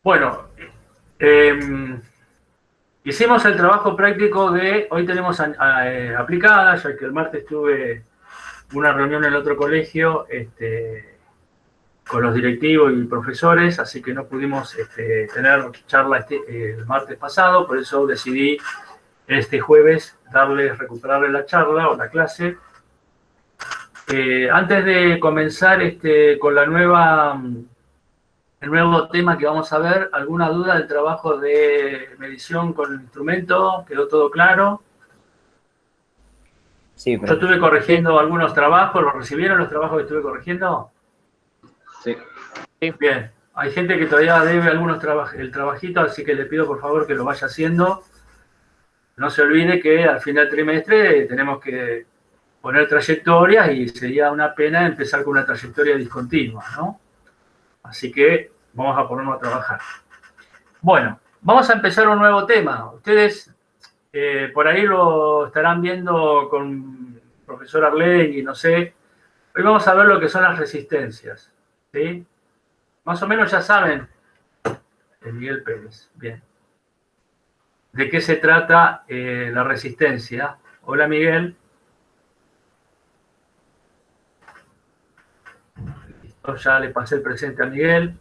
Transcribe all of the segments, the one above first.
Bueno, hicimos el trabajo práctico de, hoy tenemos aplicada, ya que el martes tuve una reunión en el otro colegio con los directivos y profesores, así que no pudimos tener charla el martes pasado, por eso decidí este jueves recuperarle la charla o la clase. Antes de comenzar con el nuevo tema que vamos a ver, ¿alguna duda del trabajo de medición con el instrumento? ¿Quedó todo claro? Sí, Yo estuve corrigiendo sí. algunos trabajos, ¿los recibieron los trabajos que estuve corrigiendo? Sí. Bien, hay gente que todavía debe el trabajito, así que le pido por favor que lo vaya haciendo. No se olvide que al final del trimestre tenemos que poner trayectorias y sería una pena empezar con una trayectoria discontinua, ¿no? Así que vamos a ponernos a trabajar. Bueno, vamos a empezar un nuevo tema. Ustedes por ahí lo estarán viendo con el profesor Arlegui, no sé. Hoy vamos a ver lo que son las resistencias, ¿sí? Más o menos ya saben, Miguel Pérez, bien. ¿De qué se trata la resistencia? Hola, Miguel. Yo ya le pasé el presente a Miguel.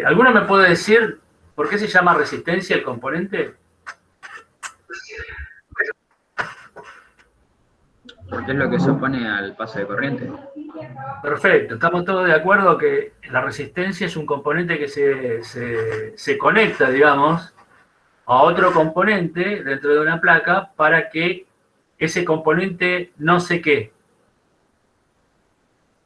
¿Alguno me puede decir por qué se llama resistencia el componente? Porque es lo que se opone al paso de corriente. Perfecto, estamos todos de acuerdo que la resistencia es un componente que se conecta, digamos, a otro componente dentro de una placa para que ese componente no se qué.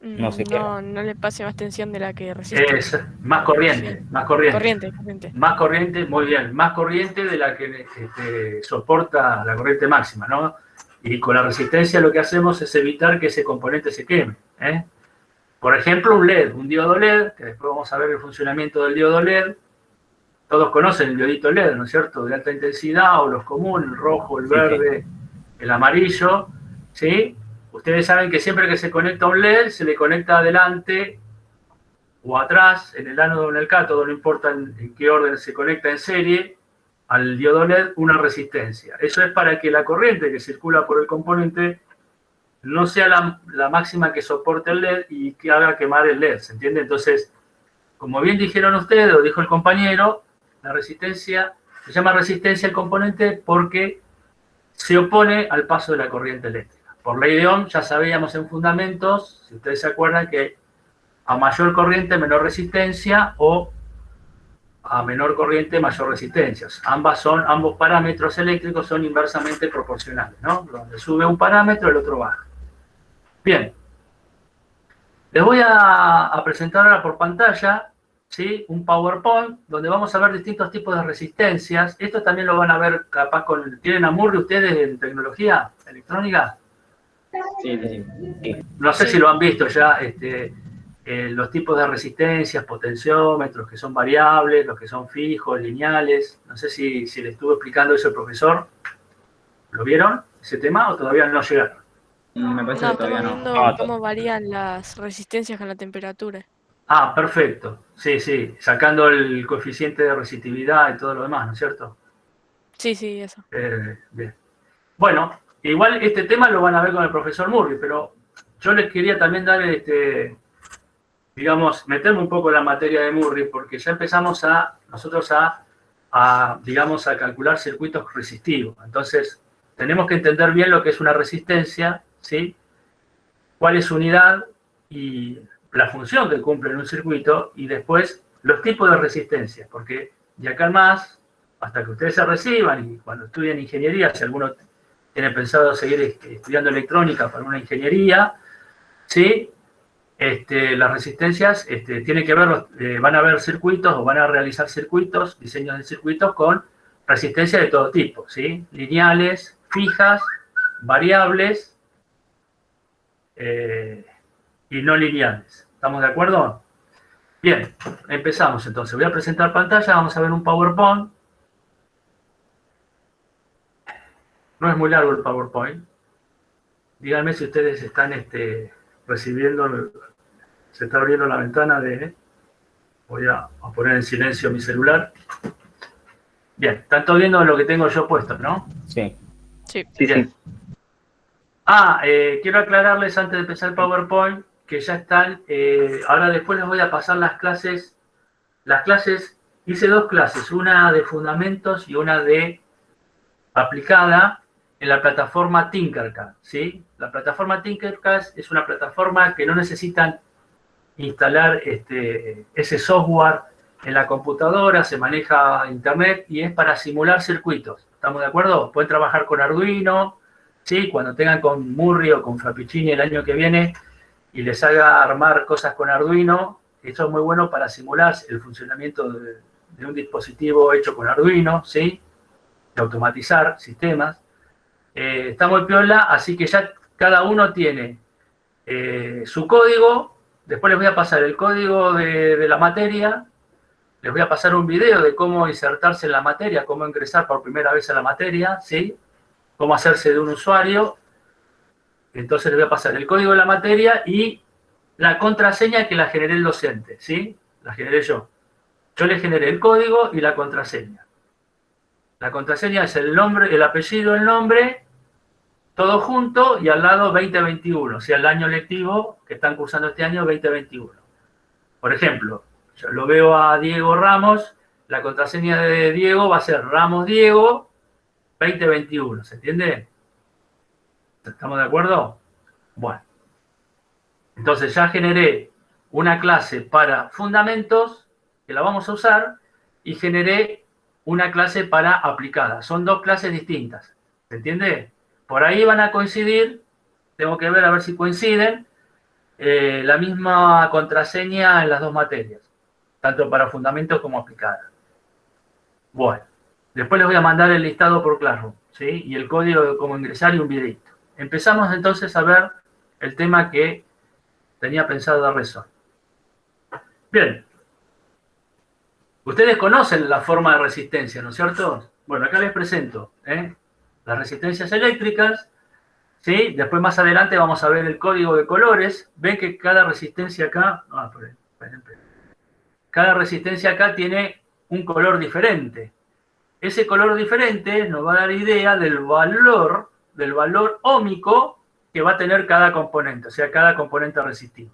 No sé qué. No le pase más tensión de la que resiste. Es más corriente, Sí. más corriente. Corriente. Más corriente, muy bien, más corriente de la que soporta la corriente máxima, ¿no? Y con la resistencia lo que hacemos es evitar que ese componente se queme, ¿eh? Por ejemplo, un LED, un diodo LED, que después vamos a ver el funcionamiento del diodo LED. Todos conocen el diodito LED, ¿no es cierto? De alta intensidad o los comunes, el rojo, el verde, el amarillo, ¿sí? Ustedes saben que siempre que se conecta un LED, se le conecta adelante o atrás, en el ánodo o en el cátodo, no importa en qué orden se conecta en serie, al diodo LED una resistencia. Eso es para que la corriente que circula por el componente no sea la máxima que soporte el LED y que haga quemar el LED, ¿se entiende? Entonces, como bien dijeron ustedes, o dijo el compañero, la resistencia, se llama resistencia el componente porque se opone al paso de la corriente eléctrica. Por ley de Ohm ya sabíamos en fundamentos, si ustedes se acuerdan, que a mayor corriente menor resistencia o a menor corriente mayor resistencia. Ambos parámetros eléctricos son inversamente proporcionales, ¿no? Donde sube un parámetro, el otro baja. Bien. Les voy a presentar ahora por pantalla, ¿sí? Un PowerPoint donde vamos a ver distintos tipos de resistencias. Esto también lo van a ver capaz ¿Tienen a Murri ustedes en tecnología electrónica? Sí. No sé si lo han visto ya, los tipos de resistencias, potenciómetros, que son variables, los que son fijos, lineales. No sé si le estuvo explicando eso el profesor. ¿Lo vieron, ese tema, o todavía no llegaron? Me parece que todavía estamos no. viendo cómo varían las resistencias con la temperatura. Ah, perfecto. Sí, sacando el coeficiente de resistividad y todo lo demás, ¿no es cierto? Sí, eso. Bien. Bueno, igual este tema lo van a ver con el profesor Murri, pero yo les quería también dar, digamos, meterme un poco en la materia de Murri, porque ya empezamos nosotros digamos, a calcular circuitos resistivos. Entonces, tenemos que entender bien lo que es una resistencia, ¿sí? Cuál es su unidad y la función que cumple en un circuito, y después los tipos de resistencias, porque de acá en más, hasta que ustedes se reciban y cuando estudien ingeniería, si alguno tiene pensado seguir estudiando electrónica para una ingeniería, ¿sí? Las resistencias tienen que ver, van a ver circuitos o van a realizar circuitos, diseños de circuitos con resistencias de todo tipo, ¿sí? Lineales, fijas, variables y no lineales. ¿Estamos de acuerdo? Bien, empezamos entonces. Voy a presentar pantalla, vamos a ver un PowerPoint. No es muy largo el PowerPoint. Díganme si ustedes están recibiendo, se está abriendo la ventana de... Voy a poner en silencio mi celular. Bien, están todos viendo lo que tengo yo puesto, ¿no? Sí. Sí. Sí, Bien. sí. Quiero aclararles antes de empezar el PowerPoint que ya están, ahora después les voy a pasar las clases, hice 2 clases, una de fundamentos y una de aplicada en la plataforma Tinkercad, ¿sí? La plataforma Tinkercad es una plataforma que no necesitan instalar ese software en la computadora, se maneja internet y es para simular circuitos. ¿Estamos de acuerdo? Pueden trabajar con Arduino, ¿sí? Cuando tengan con Murri o con Frappuccini el año que viene y les haga armar cosas con Arduino, eso es muy bueno para simular el funcionamiento de un dispositivo hecho con Arduino, ¿sí? De automatizar sistemas. Está muy piola, así que ya cada uno tiene su código. Después les voy a pasar el código de la materia, les voy a pasar un video de cómo insertarse en la materia, cómo ingresar por primera vez a la materia, ¿sí? Cómo hacerse de un usuario. Entonces les voy a pasar el código de la materia y la contraseña que la generé el docente, ¿sí? La generé yo. Yo le generé el código y la contraseña. La contraseña es el nombre, el apellido, el nombre, todo junto y al lado 2021, o sea, el año lectivo que están cursando este año 2021. Por ejemplo, yo lo veo a Diego Ramos, la contraseña de Diego va a ser Ramos Diego 2021, ¿se entiende? ¿Estamos de acuerdo? Bueno, entonces ya generé una clase para fundamentos, que la vamos a usar, y generé una clase para aplicada. Son 2 clases distintas, ¿se entiende? Por ahí van a coincidir, tengo que ver a ver si coinciden, la misma contraseña en las 2 materias, tanto para fundamentos como aplicada. Bueno, después les voy a mandar el listado por Classroom, ¿sí? Y el código de cómo ingresar y un videito. Empezamos entonces a ver el tema que tenía pensado darles hoy. Bien. Ustedes conocen la forma de resistencia, ¿no es cierto? Bueno, acá les presento las resistencias eléctricas, ¿sí? Después más adelante vamos a ver el código de colores. Ven que cada resistencia acá, cada resistencia acá tiene un color diferente. Ese color diferente nos va a dar idea del valor óhmico que va a tener cada componente, o sea, cada componente resistivo.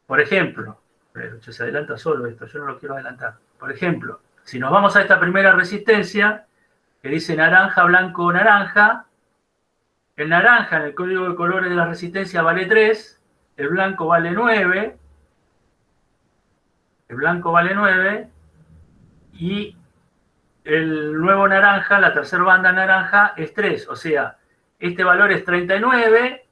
Por ejemplo, pero se adelanta solo esto, yo no lo quiero adelantar. Por ejemplo, si nos vamos a esta primera resistencia, que dice naranja, blanco, naranja, el naranja en el código de colores de la resistencia vale 3, el blanco vale 9, y el nuevo naranja, la tercera banda naranja, es 3. O sea, este valor es 39,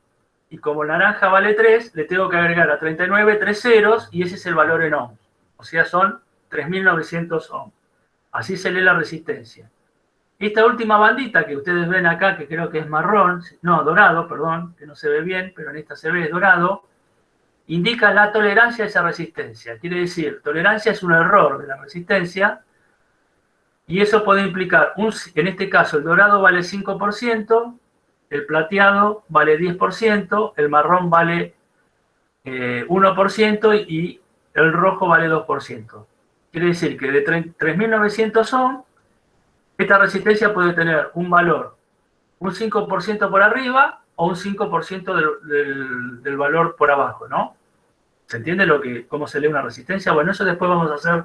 y como naranja vale 3, le tengo que agregar a 39 3 ceros, y ese es el valor en ohms. O sea, son 3.900 ohms. Así se lee la resistencia. Esta última bandita que ustedes ven acá, que creo que es marrón, no, dorado, perdón, que no se ve bien, pero en esta se ve, es dorado, indica la tolerancia a esa resistencia. Quiere decir, tolerancia es un error de la resistencia, y eso puede implicar, en este caso, el dorado vale 5%, el plateado vale 10%, el marrón vale 1% y el rojo vale 2%. Quiere decir que de 3.900 ohms, esta resistencia puede tener un valor, un 5% por arriba o un 5% del valor por abajo, ¿no? ¿Se entiende cómo se lee una resistencia? Bueno, eso después vamos a hacer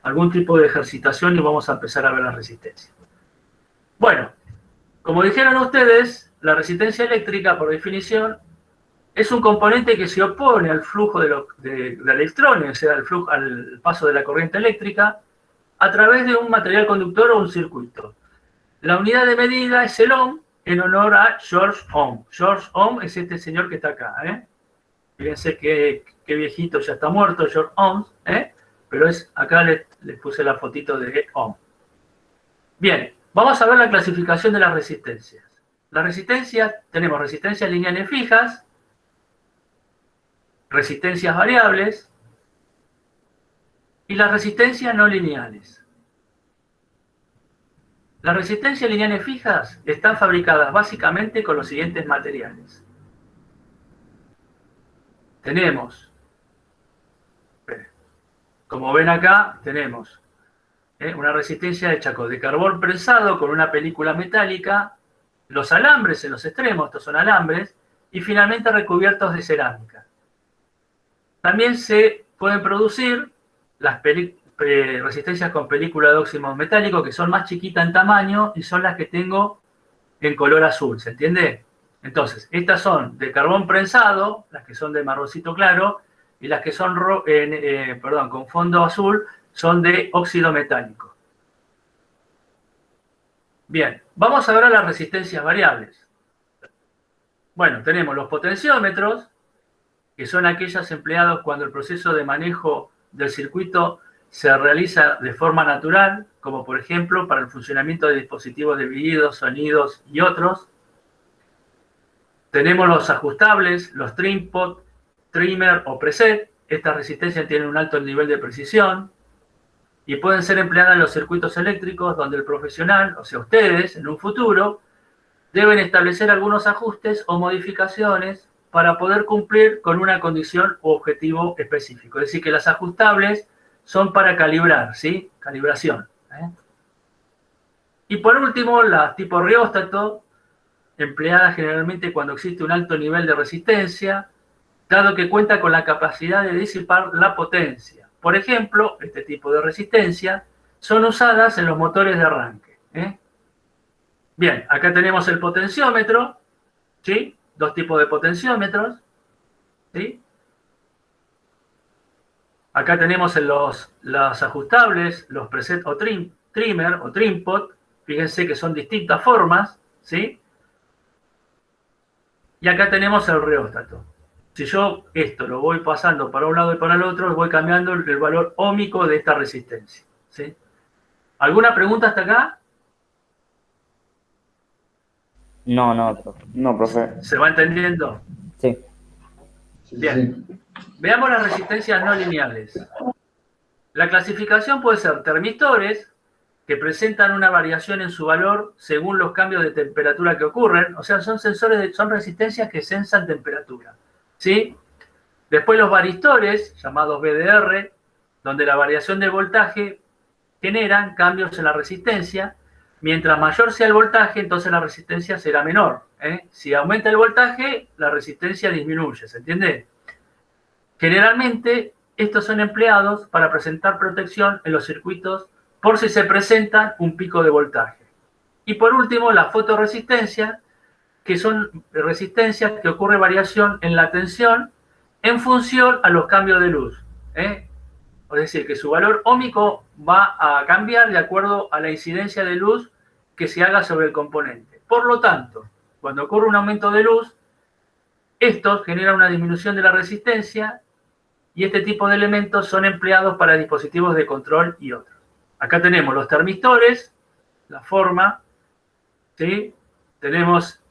algún tipo de ejercitación y vamos a empezar a ver la resistencia. Bueno, como dijeron ustedes, la resistencia eléctrica, por definición, es un componente que se opone al flujo de electrones, o sea, al paso de la corriente eléctrica, a través de un material conductor o un circuito. La unidad de medida es el ohm, en honor a George Ohm. George Ohm es este señor que está acá, Fíjense qué viejito, ya está muerto, George Ohm, pero acá les puse la fotito de Ohm. Bien, vamos a ver la clasificación de las resistencias. Las resistencias, tenemos resistencias lineales fijas, resistencias variables y las resistencias no lineales. Las resistencias lineales fijas están fabricadas básicamente con los siguientes materiales. Tenemos Como ven acá, tenemos una resistencia hecha de carbón prensado con una película metálica, los alambres en los extremos, estos son alambres, y finalmente recubiertos de cerámica. También se pueden producir las resistencias con película de óxido metálico, que son más chiquitas en tamaño y son las que tengo en color azul, ¿se entiende? Entonces, estas son de carbón prensado, las que son de marroncito claro, y las que son con fondo azul son de óxido metálico. Bien, vamos a ver las resistencias variables. Bueno, tenemos los potenciómetros, que son aquellas empleadas cuando el proceso de manejo del circuito se realiza de forma natural, como por ejemplo para el funcionamiento de dispositivos de vídeo, sonidos y otros. Tenemos los ajustables, los trim pot, trimmer o preset. Estas resistencias tienen un alto nivel de precisión y pueden ser empleadas en los circuitos eléctricos donde el profesional, o sea ustedes, en un futuro, deben establecer algunos ajustes o modificaciones para poder cumplir con una condición u objetivo específico. Es decir, que las ajustables son para calibrar, ¿sí? Calibración. Y por último, las tipo rióstato, empleadas generalmente cuando existe un alto nivel de resistencia, dado que cuenta con la capacidad de disipar la potencia. Por ejemplo, este tipo de resistencia son usadas en los motores de arranque. Bien, acá tenemos el potenciómetro, ¿sí? Dos tipos de potenciómetros, ¿sí? Acá tenemos los ajustables, los preset o trimmer o trim pot. Fíjense que son distintas formas, ¿sí? Y acá tenemos el reóstato. Si yo esto lo voy pasando para un lado y para el otro, voy cambiando el valor óhmico de esta resistencia, ¿sí? ¿Alguna pregunta hasta acá? No, profe. ¿Se va entendiendo? Sí. Bien. Veamos las resistencias no lineales. La clasificación puede ser termistores, que presentan una variación en su valor según los cambios de temperatura que ocurren. O sea, son son resistencias que sensan temperatura, ¿sí? Después los varistores, llamados VDR, donde la variación de voltaje generan cambios en la resistencia. Mientras mayor sea el voltaje, entonces la resistencia será menor. Si aumenta el voltaje, la resistencia disminuye, ¿se entiende? Generalmente, estos son empleados para presentar protección en los circuitos por si se presenta un pico de voltaje. Y por último, la fotorresistencia, que son resistencias que ocurre variación en la tensión en función a los cambios de luz. Es decir, que su valor óhmico va a cambiar de acuerdo a la incidencia de luz que se haga sobre el componente. Por lo tanto, cuando ocurre un aumento de luz, esto genera una disminución de la resistencia y este tipo de elementos son empleados para dispositivos de control y otros. Acá tenemos los termistores, la forma, ¿sí? Tenemos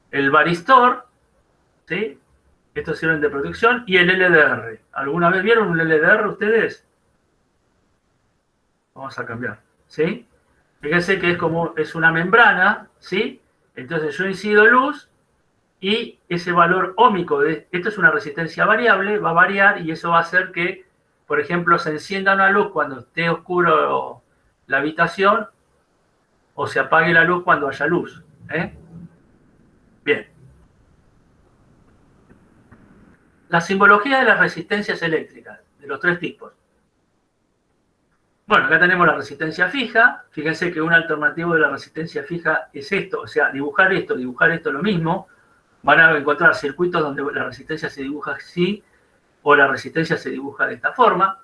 el varistor, ¿sí? Estos sirven de protección, y el LDR. ¿Alguna vez vieron un LDR ustedes? Vamos a cambiar, ¿sí? Fíjense que es una membrana, ¿sí? Entonces yo incido luz y ese valor óhmico, esto es una resistencia variable, va a variar y eso va a hacer que, por ejemplo, se encienda una luz cuando esté oscuro la habitación o se apague la luz cuando haya luz. Bien. La simbología de las resistencias eléctricas, de los tres tipos. Bueno, acá tenemos la resistencia fija. Fíjense que un alternativo de la resistencia fija es esto, o sea, dibujar esto lo mismo. Van a encontrar circuitos donde la resistencia se dibuja así o la resistencia se dibuja de esta forma.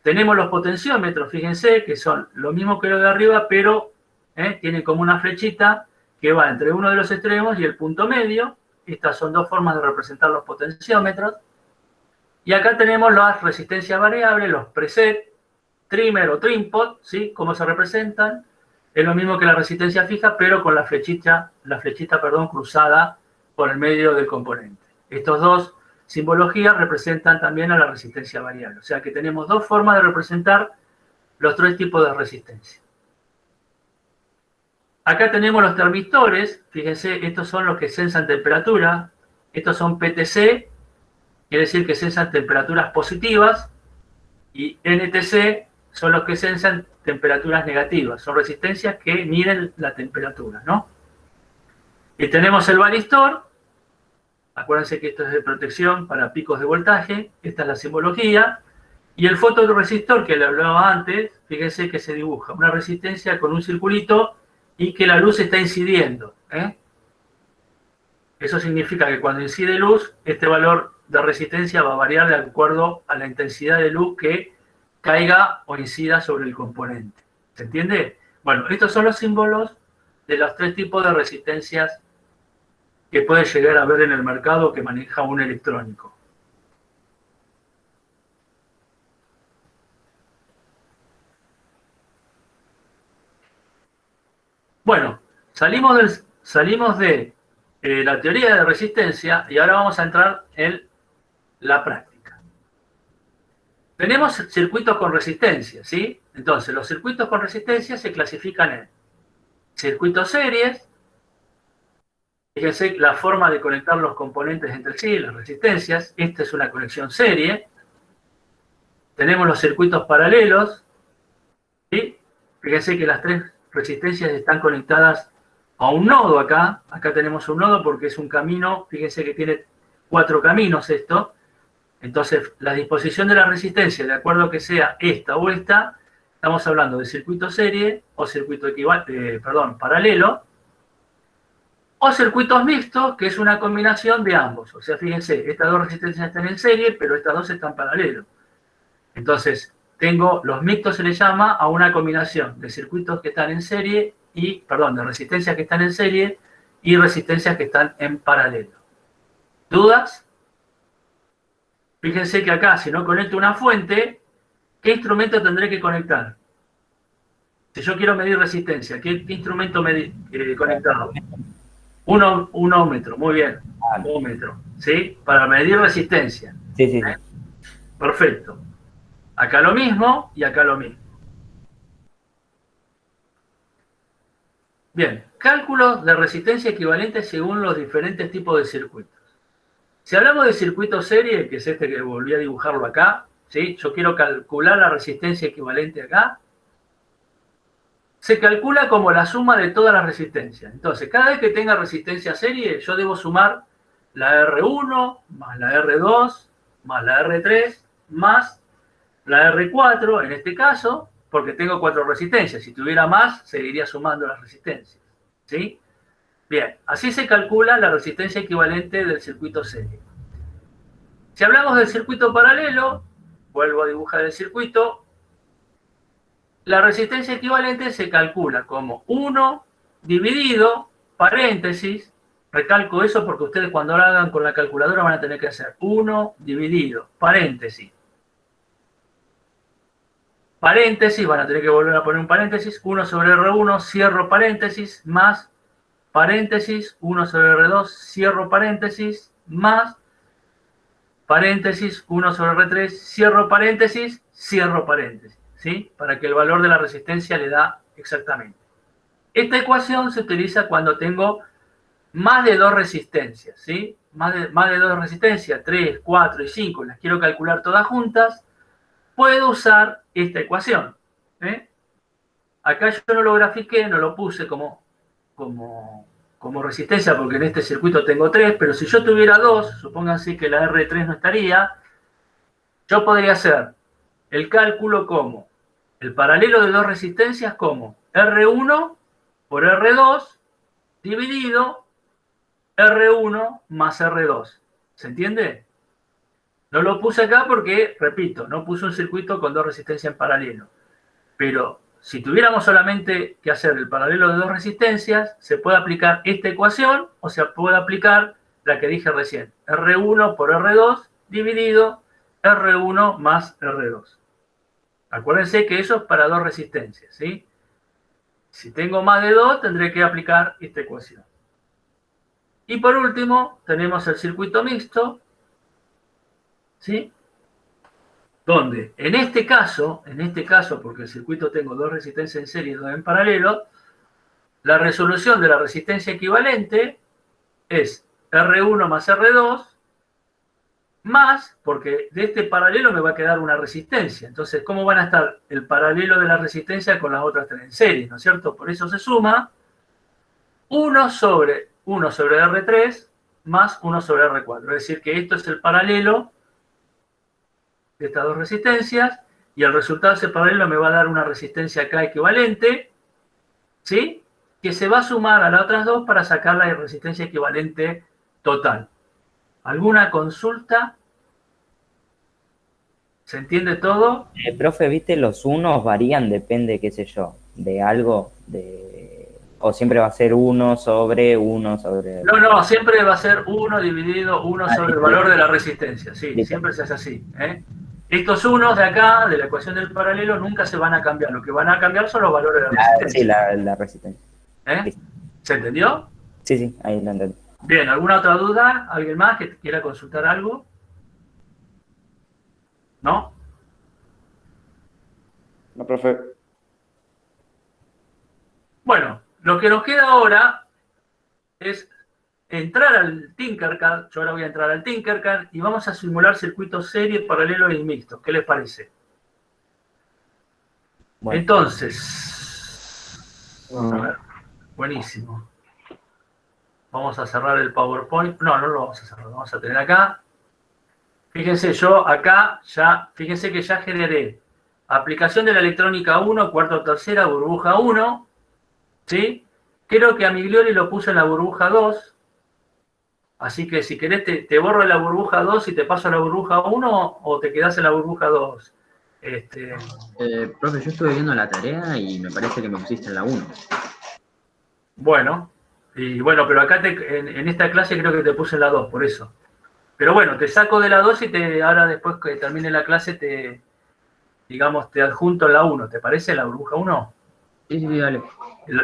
Tenemos los potenciómetros, fíjense, que son lo mismo que lo de arriba, pero tienen como una flechita que va entre uno de los extremos y el punto medio. Estas son dos formas de representar los potenciómetros. Y acá tenemos las resistencias variables, los preset, trimmer o trim pot, ¿sí? ¿Cómo se representan? Es lo mismo que la resistencia fija, pero con la flechita, cruzada por el medio del componente. Estos dos simbologías representan también a la resistencia variable. O sea que tenemos dos formas de representar los tres tipos de resistencia. Acá tenemos los termistores. Fíjense, estos son los que sensan temperatura. Estos son PTC, quiere decir que sensan temperaturas positivas. y NTC son los que censan temperaturas negativas. Son resistencias que miden la temperatura, ¿no? Y tenemos el varistor. Acuérdense que esto es de protección para picos de voltaje. Esta es la simbología. Y el fotoresistor que le hablaba antes, fíjense que se dibuja una resistencia con un circulito y que la luz está incidiendo, ¿eh? Eso significa que cuando incide luz, este valor de resistencia va a variar de acuerdo a la intensidad de luz que caiga o incida sobre el componente. ¿Se entiende? Bueno, estos son los símbolos de los tres tipos de resistencias que puede llegar a ver en el mercado que maneja un electrónico. Bueno, salimos de la teoría de resistencia y ahora vamos a entrar en la práctica. Tenemos circuitos con resistencia, ¿sí? Entonces, los circuitos con resistencia se clasifican en circuitos series. Fíjense la forma de conectar los componentes entre sí, las resistencias. Esta es una conexión serie. Tenemos los circuitos paralelos, ¿sí? Fíjense que las tres resistencias están conectadas a un nodo acá. Acá tenemos un nodo porque es un camino. Fíjense que tiene 4 caminos esto. Entonces, la disposición de la resistencia, de acuerdo a que sea esta o esta, estamos hablando de circuito serie o circuito paralelo, o circuitos mixtos, que es una combinación de ambos. O sea, fíjense, estas dos resistencias están en serie, pero estas dos están paralelos. Entonces, los mixtos se le llama a una combinación de circuitos que están en serie de resistencias que están en serie y resistencias que están en paralelo. ¿Dudas? Fíjense que acá, si no conecto una fuente, ¿qué instrumento tendré que conectar? Si yo quiero medir resistencia, ¿qué instrumento conectado? Un ohmmetro, muy bien. Un ohmmetro, ¿sí? Para medir resistencia. Sí, sí. Perfecto. Acá lo mismo y acá lo mismo. Bien, cálculos de resistencia equivalente según los diferentes tipos de circuitos. Si hablamos de circuito serie, que es este que volví a dibujarlo acá, ¿sí? Yo quiero calcular la resistencia equivalente acá. Se calcula como la suma de todas las resistencias. Entonces, cada vez que tenga resistencia serie, yo debo sumar la R1, más la R2, más la R3, más la R4, en este caso, porque tengo 4 resistencias. Si tuviera más, seguiría sumando las resistencias, ¿sí? Bien, así se calcula la resistencia equivalente del circuito serie. Si hablamos del circuito paralelo, vuelvo a dibujar el circuito, la resistencia equivalente se calcula como 1 dividido, paréntesis, recalco eso porque ustedes cuando lo hagan con la calculadora van a tener que hacer 1 dividido, paréntesis, van a tener que volver a poner un paréntesis, 1 sobre R1, cierro paréntesis, más paréntesis, 1 sobre R2, cierro paréntesis, más paréntesis, 1 sobre R3, cierro paréntesis, ¿sí? Para que el valor de la resistencia le da exactamente. Esta ecuación se utiliza cuando tengo más de 2 resistencias, ¿sí? Más de 2 resistencias, 3, 4 y 5, las quiero calcular todas juntas, puedo usar esta ecuación, ¿eh? Acá yo no lo grafiqué, no lo puse como resistencia, porque en este circuito tengo 3, pero si yo tuviera 2, supónganse que la R3 no estaría, yo podría hacer el cálculo como el paralelo de 2 resistencias como R1 por R2 dividido R1 más R2. ¿Se entiende? No lo puse acá porque, repito, no puse un circuito con 2 resistencias en paralelo. Pero si tuviéramos solamente que hacer el paralelo de 2 resistencias, se puede aplicar esta ecuación o se puede aplicar la que dije recién. R1 por R2 dividido R1 más R2. Acuérdense que eso es para 2 resistencias, ¿sí? Si tengo más de 2, tendré que aplicar esta ecuación. Y por último, tenemos el circuito mixto, ¿sí? Donde en este caso, porque el circuito tengo 2 resistencias en serie y 2 en paralelo, la resolución de la resistencia equivalente es R1 más R2 más, porque de este paralelo me va a quedar una resistencia. Entonces, ¿cómo van a estar el paralelo de la resistencia con las otras tres en serie? ¿No es cierto? Por eso se suma 1 sobre R3 más 1 sobre R4. Es decir, que esto es el paralelo de estas dos resistencias, y el resultado de ese paralelo me va a dar una resistencia acá equivalente, ¿sí? Que se va a sumar a las otras dos para sacar la resistencia equivalente total. ¿Alguna consulta? ¿Se entiende todo? Profe, ¿viste? Los unos varían, depende, qué sé yo, de algo, o siempre va a ser 1 sobre 1 sobre... No, siempre va a ser 1 dividido 1 sobre el listo. valor de la resistencia. Sí, Listo. siempre se hace así. Estos unos de acá, de la ecuación del paralelo, nunca se van a cambiar. Lo que van a cambiar son los valores de la resistencia. Sí, la resistencia. Listo. ¿Se entendió? Sí, ahí lo entendí. Bien, ¿alguna otra duda? ¿Alguien más que quiera consultar algo? ¿No? No, profe. Bueno, lo que nos queda ahora es entrar al Tinkercad. Yo ahora voy a entrar al Tinkercad y vamos a simular circuitos serie, paralelos y mixtos. ¿Qué les parece? Bueno. Entonces, a ver, buenísimo. Vamos a cerrar el PowerPoint. No lo vamos a cerrar, lo vamos a tener acá. Fíjense, yo acá ya, fíjense que ya generé aplicación de la electrónica 1, cuarto o tercera, burbuja 1, ¿sí? Creo que a Migliori lo puse en la burbuja 2, así que si querés te borro la burbuja 2 y te paso a la burbuja 1 o te quedás en la burbuja 2. Profe, yo estuve viendo la tarea y me parece que me pusiste en la 1. Bueno, pero acá en esta clase creo que te puse en la 2, por eso. Pero bueno, te saco de la 2 y ahora después que termine la clase te adjunto en la 1. ¿Te parece la burbuja 1? Sí, dale.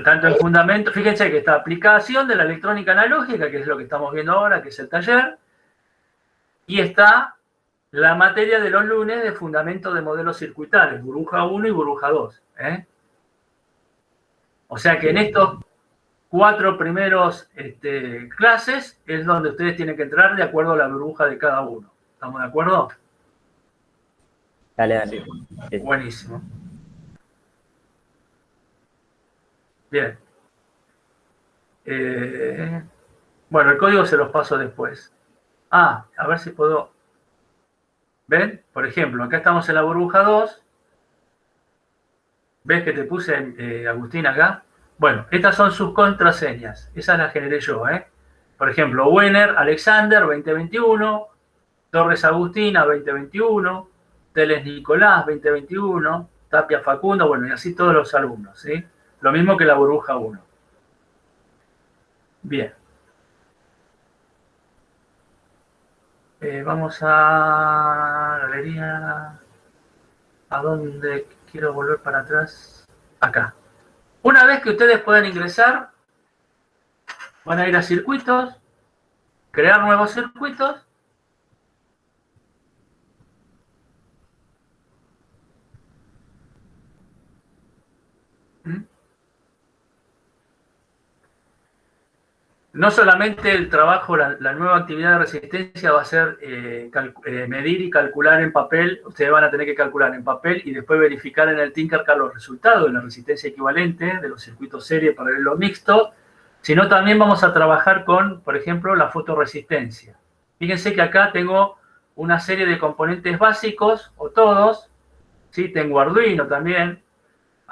Tanto el fundamento, fíjense que está aplicación de la electrónica analógica, que es lo que estamos viendo ahora, que es el taller, y está la materia de los lunes de fundamento de modelos circuitales, burbuja 1 y burbuja 2. O sea que en estos 4 primeros clases es donde ustedes tienen que entrar de acuerdo a la burbuja de cada uno. ¿Estamos de acuerdo? Dale. Sí. Buenísimo. Bien. Bueno, el código se los paso después. A ver si puedo... ¿Ven? Por ejemplo, acá estamos en la burbuja 2. ¿Ves que te puse, Agustín, acá? Bueno, estas son sus contraseñas. Esas las generé yo, Por ejemplo, Wenner Alexander 2021, Torres Agustina 2021, Teles Nicolás 2021, Tapia Facundo, bueno, y así todos los alumnos, ¿sí? Lo mismo que la burbuja 1. Bien. Vamos a galería. ¿A dónde quiero volver para atrás? Acá. Una vez que ustedes puedan ingresar, van a ir a circuitos, crear nuevos circuitos. No solamente el trabajo, la nueva actividad de resistencia va a ser medir y calcular en papel. Ustedes van a tener que calcular en papel y después verificar en el Tinkercad los resultados de la resistencia equivalente de los circuitos serie, paralelo, mixto, sino también vamos a trabajar con, por ejemplo, la fotoresistencia. Fíjense que acá tengo una serie de componentes básicos, o todos, ¿sí? Tengo Arduino también.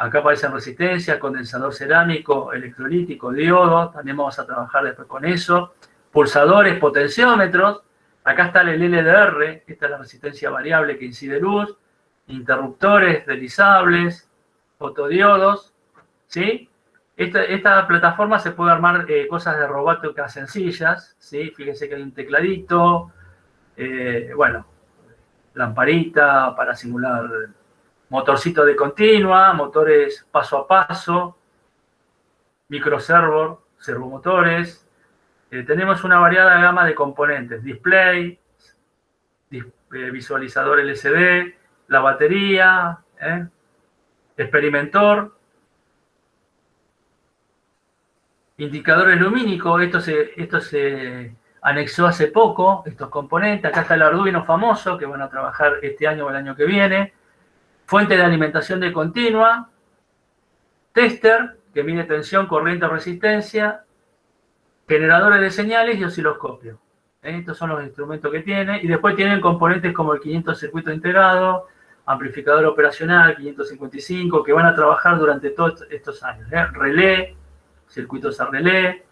Acá aparecen resistencia, condensador cerámico, electrolítico, diodo. También vamos a trabajar después con eso. Pulsadores, potenciómetros. Acá está el LDR. Esta es la resistencia variable que incide luz. Interruptores deslizables. Fotodiodos. ¿Sí? Esta plataforma se puede armar cosas de robótica sencillas. ¿Sí? Fíjense que hay un tecladito. Bueno, lamparita para simular... motorcito de continua, motores paso a paso, microservo, servomotores. Tenemos una variada gama de componentes, display, visualizador LCD, la batería, experimentor, indicadores lumínicos. Esto se anexó hace poco estos componentes. Acá está el Arduino famoso, que van a trabajar este año o el año que viene. Fuente de alimentación de continua. Tester, que mide tensión, corriente o resistencia. Generadores de señales y osciloscopio. Estos son los instrumentos que tiene. Y después tienen componentes como el 500 circuito integrado, amplificador operacional, 555, que van a trabajar durante todos estos años. Relé, circuitos a relé,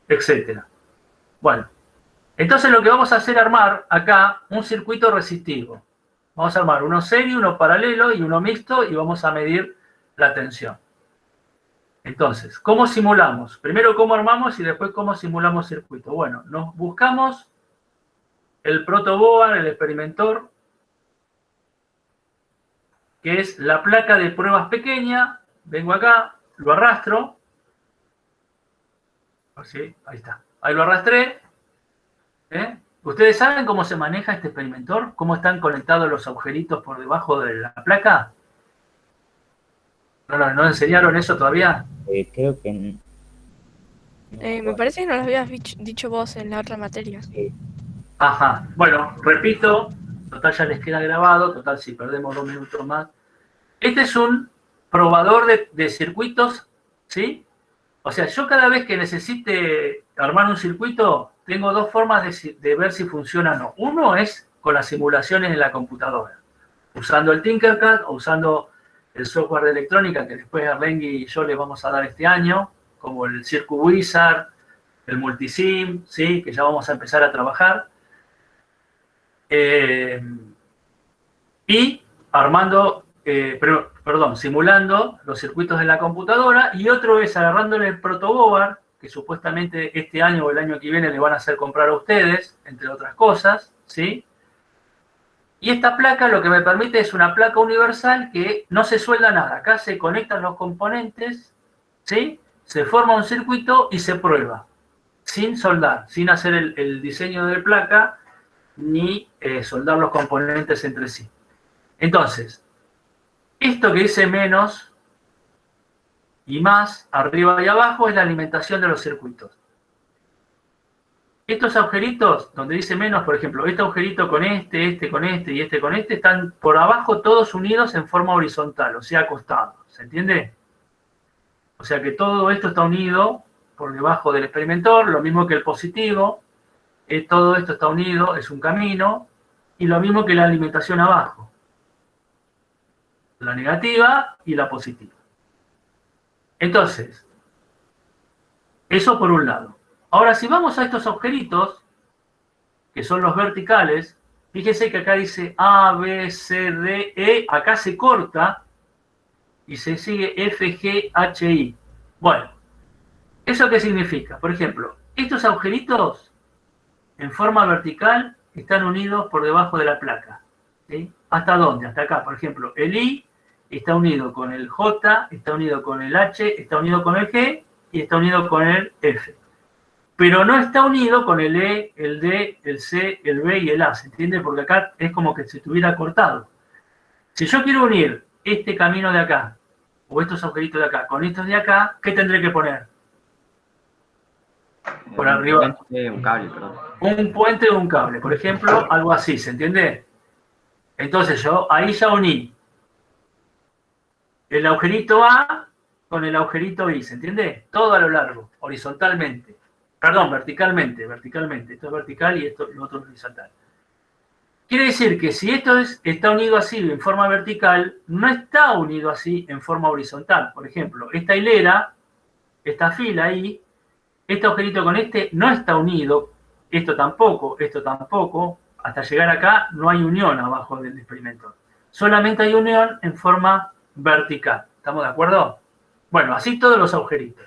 etcétera. Bueno, entonces lo que vamos a hacer es armar acá un circuito resistivo. Vamos a armar uno serio, uno paralelo y uno mixto y vamos a medir la tensión. Entonces, ¿cómo simulamos? Primero cómo armamos y después cómo simulamos circuito. Bueno, nos buscamos el protoboard, el experimentor, que es la placa de pruebas pequeña. Vengo acá, lo arrastro. Así, ahí está. Ahí lo arrastré. ¿Ustedes saben cómo se maneja este experimentor? ¿Cómo están conectados los agujeritos por debajo de la placa? ¿No enseñaron eso todavía? Creo que no. Me parece que no lo habías dicho vos en la otra materia. Ajá. Bueno, repito, total ya les queda grabado, total si perdemos 2 minutos más. Este es un probador de circuitos, ¿sí? O sea, yo cada vez que necesite armar un circuito, tengo dos formas de ver si funciona o no. Uno es con las simulaciones en la computadora, usando el Tinkercad o usando el software de electrónica que después Arlengui y yo les vamos a dar este año, como el Circuit Wizard, el Multisim, ¿sí? Que ya vamos a empezar a trabajar. Y armando, simulando los circuitos en la computadora. Y otro es agarrándole el protoboard, que supuestamente este año o el año que viene le van a hacer comprar a ustedes, entre otras cosas, ¿sí? Y esta placa lo que me permite es una placa universal que no se suelda nada. Acá se conectan los componentes, ¿sí? Se forma un circuito y se prueba, sin soldar, sin hacer el diseño de placa, ni soldar los componentes entre sí. Entonces, esto que dice menos y más, arriba y abajo, es la alimentación de los circuitos. Estos agujeritos, donde dice menos, por ejemplo, este agujerito con este con este y este con este, están por abajo todos unidos en forma horizontal, o sea, acostados. ¿Se entiende? O sea que todo esto está unido por debajo del experimentor, lo mismo que el positivo. Todo esto está unido, es un camino, y lo mismo que la alimentación abajo. La negativa y la positiva. Entonces, eso por un lado. Ahora, si vamos a estos agujeritos, que son los verticales, fíjense que acá dice A, B, C, D, E, acá se corta y se sigue F, G, H, I. Bueno, ¿eso qué significa? Por ejemplo, estos agujeritos en forma vertical están unidos por debajo de la placa. ¿Sí? ¿Hasta dónde? Hasta acá. Por ejemplo, el I está unido con el J, está unido con el H, está unido con el G y está unido con el F. Pero no está unido con el E, el D, el C, el B y el A. ¿Se entiende? Porque acá es como que se estuviera cortado. Si yo quiero unir este camino de acá, o estos agujeritos de acá, con estos de acá, ¿qué tendré que poner? Por arriba. Un cable, perdón. Un puente o un cable, por ejemplo, algo así, ¿se entiende? Entonces yo ahí ya uní el agujerito A con el agujerito I, ¿se entiende? Todo a lo largo, horizontalmente. Perdón, verticalmente. Esto es vertical y esto lo otro es horizontal. Quiere decir que si esto está unido así en forma vertical, no está unido así en forma horizontal. Por ejemplo, esta hilera, esta fila ahí, este agujerito con este no está unido, esto tampoco, hasta llegar acá no hay unión abajo del experimentor. Solamente hay unión en forma vertical. ¿Estamos de acuerdo? Bueno, así todos los agujeritos.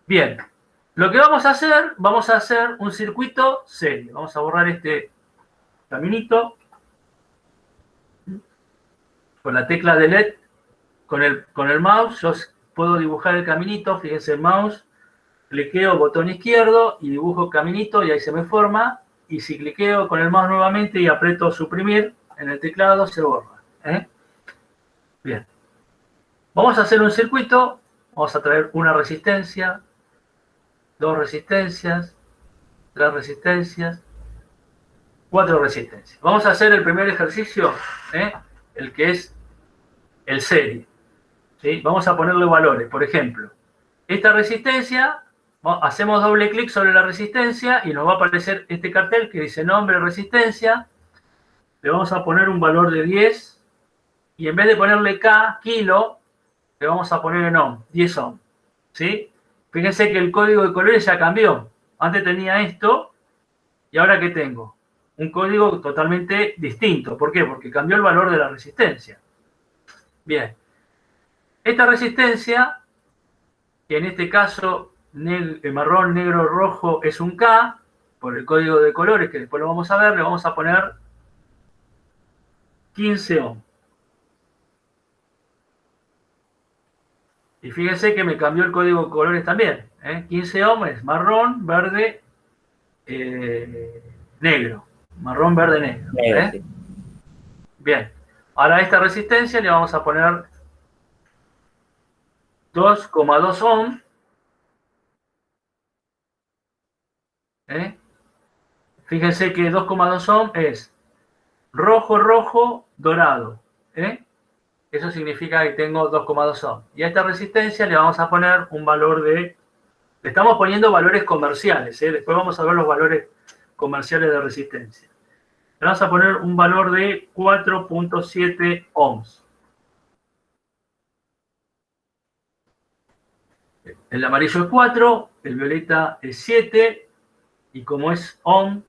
Bien, lo que vamos a hacer un circuito serio. Vamos a borrar este caminito con la tecla de LED, con el mouse. Yo puedo dibujar el caminito, fíjense el mouse. Cliqueo botón izquierdo y dibujo caminito y ahí se me forma. Y si cliqueo con el mouse nuevamente y aprieto suprimir en el teclado, se borra. Bien. Vamos a hacer un circuito. Vamos a traer una resistencia, dos resistencias, 3 resistencias, 4 resistencias. Vamos a hacer el primer ejercicio, el que es el serie. ¿Sí? Vamos a ponerle valores. Por ejemplo, esta resistencia, hacemos doble clic sobre la resistencia y nos va a aparecer este cartel que dice nombre resistencia. Le vamos a poner un valor de 10 y en vez de ponerle K, kilo, le vamos a poner en ohm, 10 ohm. ¿Sí? Fíjense que el código de colores ya cambió. Antes tenía esto y ahora ¿qué tengo? Un código totalmente distinto. ¿Por qué? Porque cambió el valor de la resistencia. Bien. Esta resistencia, que en este caso marrón, negro, rojo es un K, por el código de colores que después lo vamos a ver, le vamos a poner 15 ohm. Y fíjense que me cambió el código de colores también. 15 ohm es marrón, verde, negro. Marrón, verde, negro. Negro, sí. Bien. Ahora a esta resistencia le vamos a poner 2,2 ohm. Fíjense que 2,2 ohm es rojo, rojo, dorado. Eso significa que tengo 2,2 ohm. Y a esta resistencia le vamos a poner un valor de... Le estamos poniendo valores comerciales. Después vamos a ver los valores comerciales de resistencia. Le vamos a poner un valor de 4,7 ohms. El amarillo es 4, el violeta es 7, y como es ohm,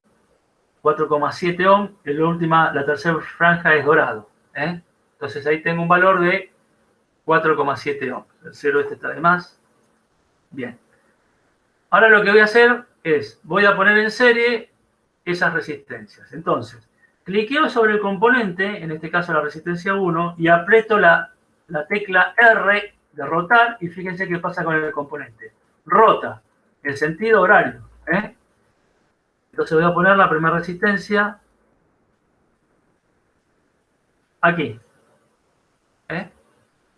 4,7 ohm, la tercera franja es dorado. Entonces ahí tengo un valor de 4,7 ohms. El 0 este está de más. Bien. Ahora lo que voy a hacer es, voy a poner en serie esas resistencias. Entonces, cliqueo sobre el componente, en este caso la resistencia 1, y aprieto la tecla R de rotar, y fíjense qué pasa con el componente. Rota, en sentido horario. Entonces voy a poner la primera resistencia aquí.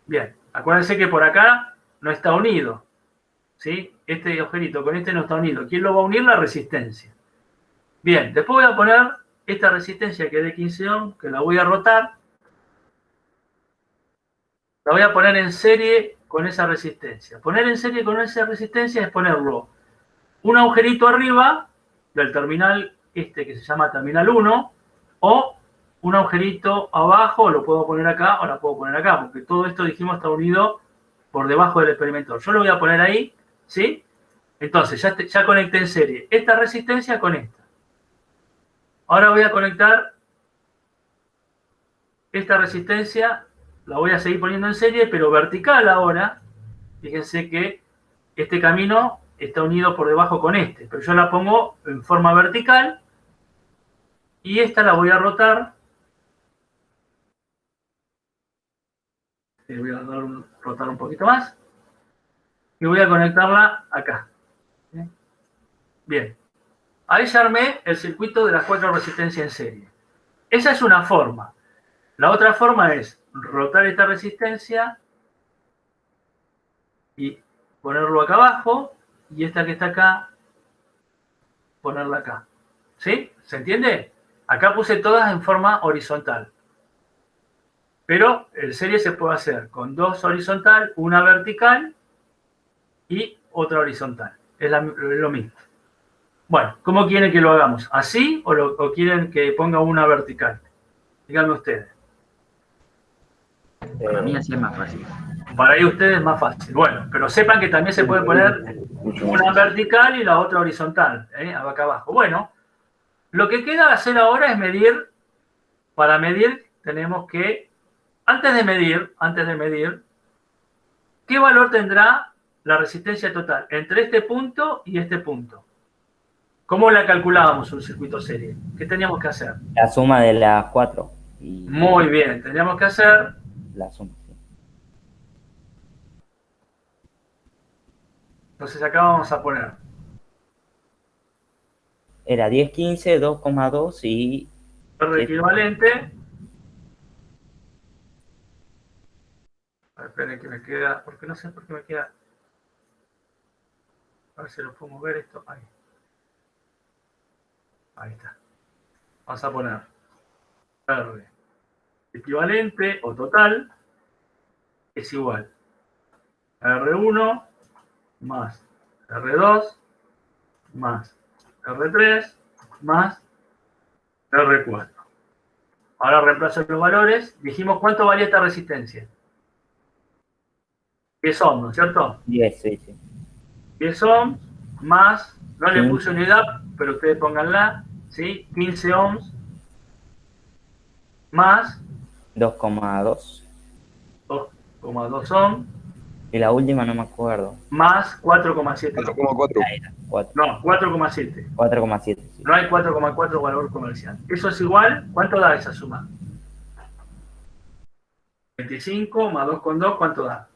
Bien, acuérdense que por acá no está unido. ¿Sí? Este agujerito con este no está unido. ¿Quién lo va a unir? La resistencia. Bien, después voy a poner esta resistencia que es de 15 ohm, que la voy a rotar. La voy a poner en serie con esa resistencia. Poner en serie con esa resistencia es ponerlo un agujerito arriba del terminal este que se llama terminal 1, o un agujerito abajo, lo puedo poner acá o la puedo poner acá, porque todo esto dijimos está unido por debajo del experimentor. Yo lo voy a poner ahí, ¿sí? Entonces, ya conecté en serie esta resistencia con esta. Ahora voy a conectar esta resistencia, la voy a seguir poniendo en serie, pero vertical ahora. Fíjense que este camino está unido por debajo con este, pero yo la pongo en forma vertical y esta la voy a rotar. Le voy a rotar un poquito más y voy a conectarla acá. Bien. Ahí ya armé el circuito de las 4 resistencias en serie. Esa es una forma. La otra forma es rotar esta resistencia y ponerlo acá abajo, y esta que está acá, ponerla acá. ¿Sí? ¿Se entiende? Acá puse todas en forma horizontal. Pero el serie se puede hacer con 2 horizontal, una vertical y otra horizontal. Es lo mismo. Bueno, ¿cómo quieren que lo hagamos? ¿Así o quieren que ponga una vertical? Díganme ustedes. Para mí así es más fácil. Para ahí ustedes es más fácil. Bueno, pero sepan que también se puede poner una vertical y la otra horizontal, acá abajo. Bueno, lo que queda hacer ahora es medir. Para medir tenemos que, antes de medir, ¿qué valor tendrá la resistencia total entre este punto y este punto? ¿Cómo la calculábamos un circuito serie? ¿Qué teníamos que hacer? La suma de las 4. Muy bien, teníamos que hacer La suma, sí. Entonces acá vamos a poner Era 10, 15, 2,2 y... R equivalente. A ver, esperen que me queda, porque no sé por qué me queda. A ver si lo puedo mover esto. Ahí. Ahí está. Vamos a poner R equivalente o total es igual a R1 más R2 más R3 más R4. Ahora reemplazo los valores. Dijimos cuánto valía esta resistencia. 10 ohms, ¿no es cierto? 10, sí, sí. 10 ohms más, no le 15. puse unidad, pero ustedes pónganla, ¿sí? 15 ohms más 2,2. 2,2 ohms Y la última no me acuerdo. más 4,7. 4,4. Ahí está, 4. No, 4,7. 4,7. Sí. No hay 4,4 valor comercial. Eso es igual, ¿cuánto da esa suma? 25 más 2,2, ¿cuánto da?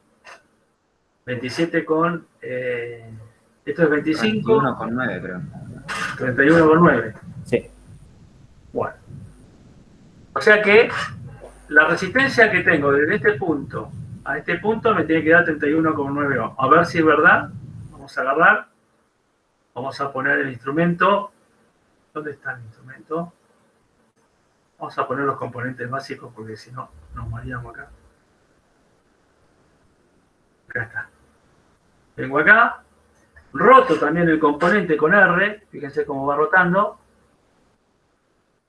27 con... esto es 25. 31,9 creo. 31,9. Sí. Bueno. O sea que la resistencia que tengo desde este punto a este punto me tiene que dar 31,9 ohms. A ver si es verdad. Vamos a agarrar. Vamos a poner el instrumento. ¿Dónde está el instrumento? Vamos a poner los componentes básicos porque si no nos mareamos acá. Acá está. Vengo acá. Roto también el componente con R. Fíjense cómo va rotando.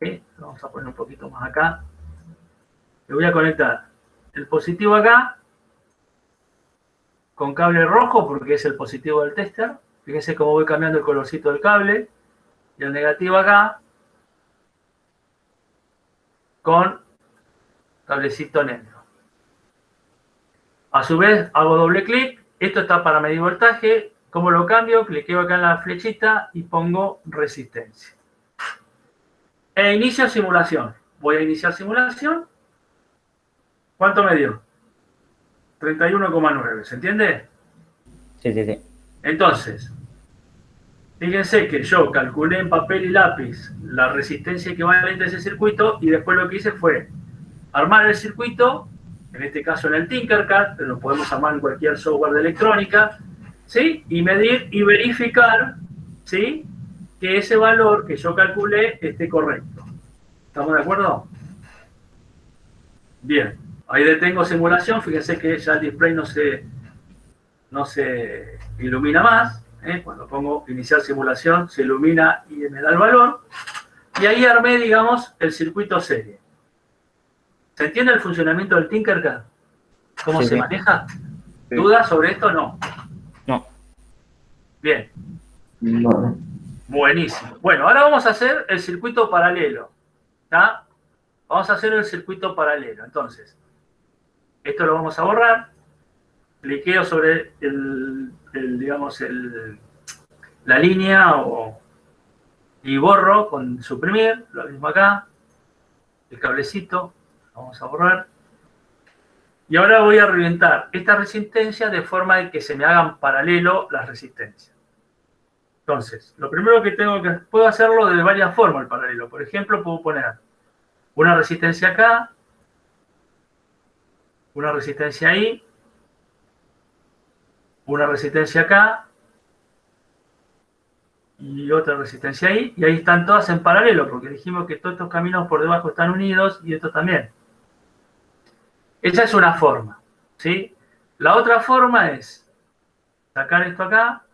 ¿Sí? Vamos a poner un poquito más acá. Le voy a conectar el positivo acá con cable rojo porque es el positivo del tester. Fíjense cómo voy cambiando el colorcito del cable. Y el negativo acá con cablecito negro. A su vez hago doble clic. Esto está para medir voltaje. ¿Cómo lo cambio? Cliqueo acá en la flechita y pongo resistencia. E inicio simulación. Voy a iniciar simulación. ¿Cuánto me dio? 31,9. ¿Se entiende? Sí, sí, sí. Entonces, fíjense que yo calculé en papel y lápiz la resistencia equivalente a ese circuito y después lo que hice fue armar el circuito, en este caso en el Tinkercad, pero lo podemos armar en cualquier software de electrónica, ¿sí? Y medir y verificar, ¿sí? Que ese valor que yo calculé esté correcto. ¿Estamos de acuerdo? Bien. Ahí detengo simulación. Fíjense que ya el display no se ilumina más. Cuando pongo iniciar simulación, se ilumina y me da el valor. Y ahí armé, digamos, el circuito serie. ¿Se entiende el funcionamiento del Tinkercad? ¿Cómo Sí, se sí. maneja? Sí. ¿Dudas sobre esto? No. No. Bien. No. Buenísimo. Bueno, ahora vamos a hacer el circuito paralelo. ¿Está? Vamos a hacer el circuito paralelo. Entonces, esto lo vamos a borrar. Cliqueo sobre digamos, la línea y borro con suprimir. Lo mismo acá. El cablecito. Vamos a borrar. Y ahora voy a reventar esta resistencia de forma de que se me hagan paralelo las resistencias. Entonces, lo primero que puedo hacerlo de varias formas el paralelo. Por ejemplo, puedo poner una resistencia acá, una resistencia ahí, una resistencia acá y otra resistencia ahí. Y ahí están todas en paralelo, porque dijimos que todos estos caminos por debajo están unidos y estos también. Esa es una forma, ¿sí? La otra forma es sacar esto acá,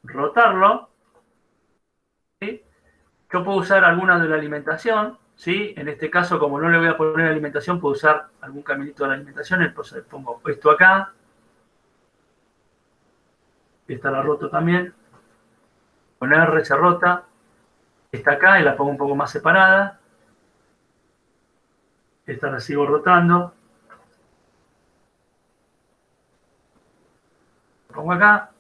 rotarlo, ¿sí? Yo puedo usar alguna de la alimentación, ¿sí? En este caso, como no le voy a poner alimentación, puedo usar algún caminito de la alimentación, entonces pongo esto acá. Esta la roto también. Con R se rota. Esta acá y la pongo un poco más separada. Esta la sigo rotando. La pongo acá.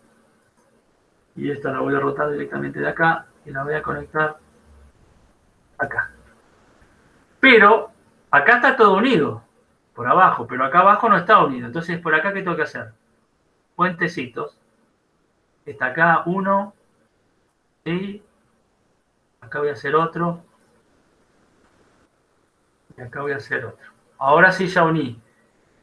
Y esta la voy a rotar directamente de acá y la voy a conectar acá. Pero acá está todo unido, por abajo, pero acá abajo no está unido. Entonces, por acá, ¿qué tengo que hacer? Puentecitos. Está acá uno. ¿Sí? Acá voy a hacer otro. Y acá voy a hacer otro. Ahora sí ya uní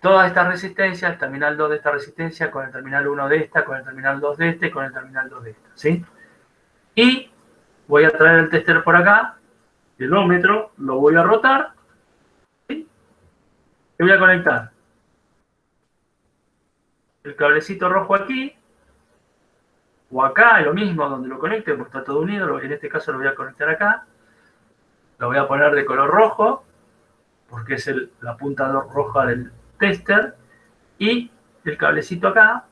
todas estas resistencias, el terminal 2 de esta resistencia, con el terminal 1 de esta, con el terminal 2 de este, con el terminal 2 de esta. ¿Sí? Y voy a traer el tester por acá, el ómetro, lo voy a rotar, ¿sí? Y voy a conectar el cablecito rojo aquí, o acá, es lo mismo donde lo conecte, porque está todo unido, en este caso lo voy a conectar acá, lo voy a poner de color rojo, porque es la punta roja del tester, y el cablecito acá,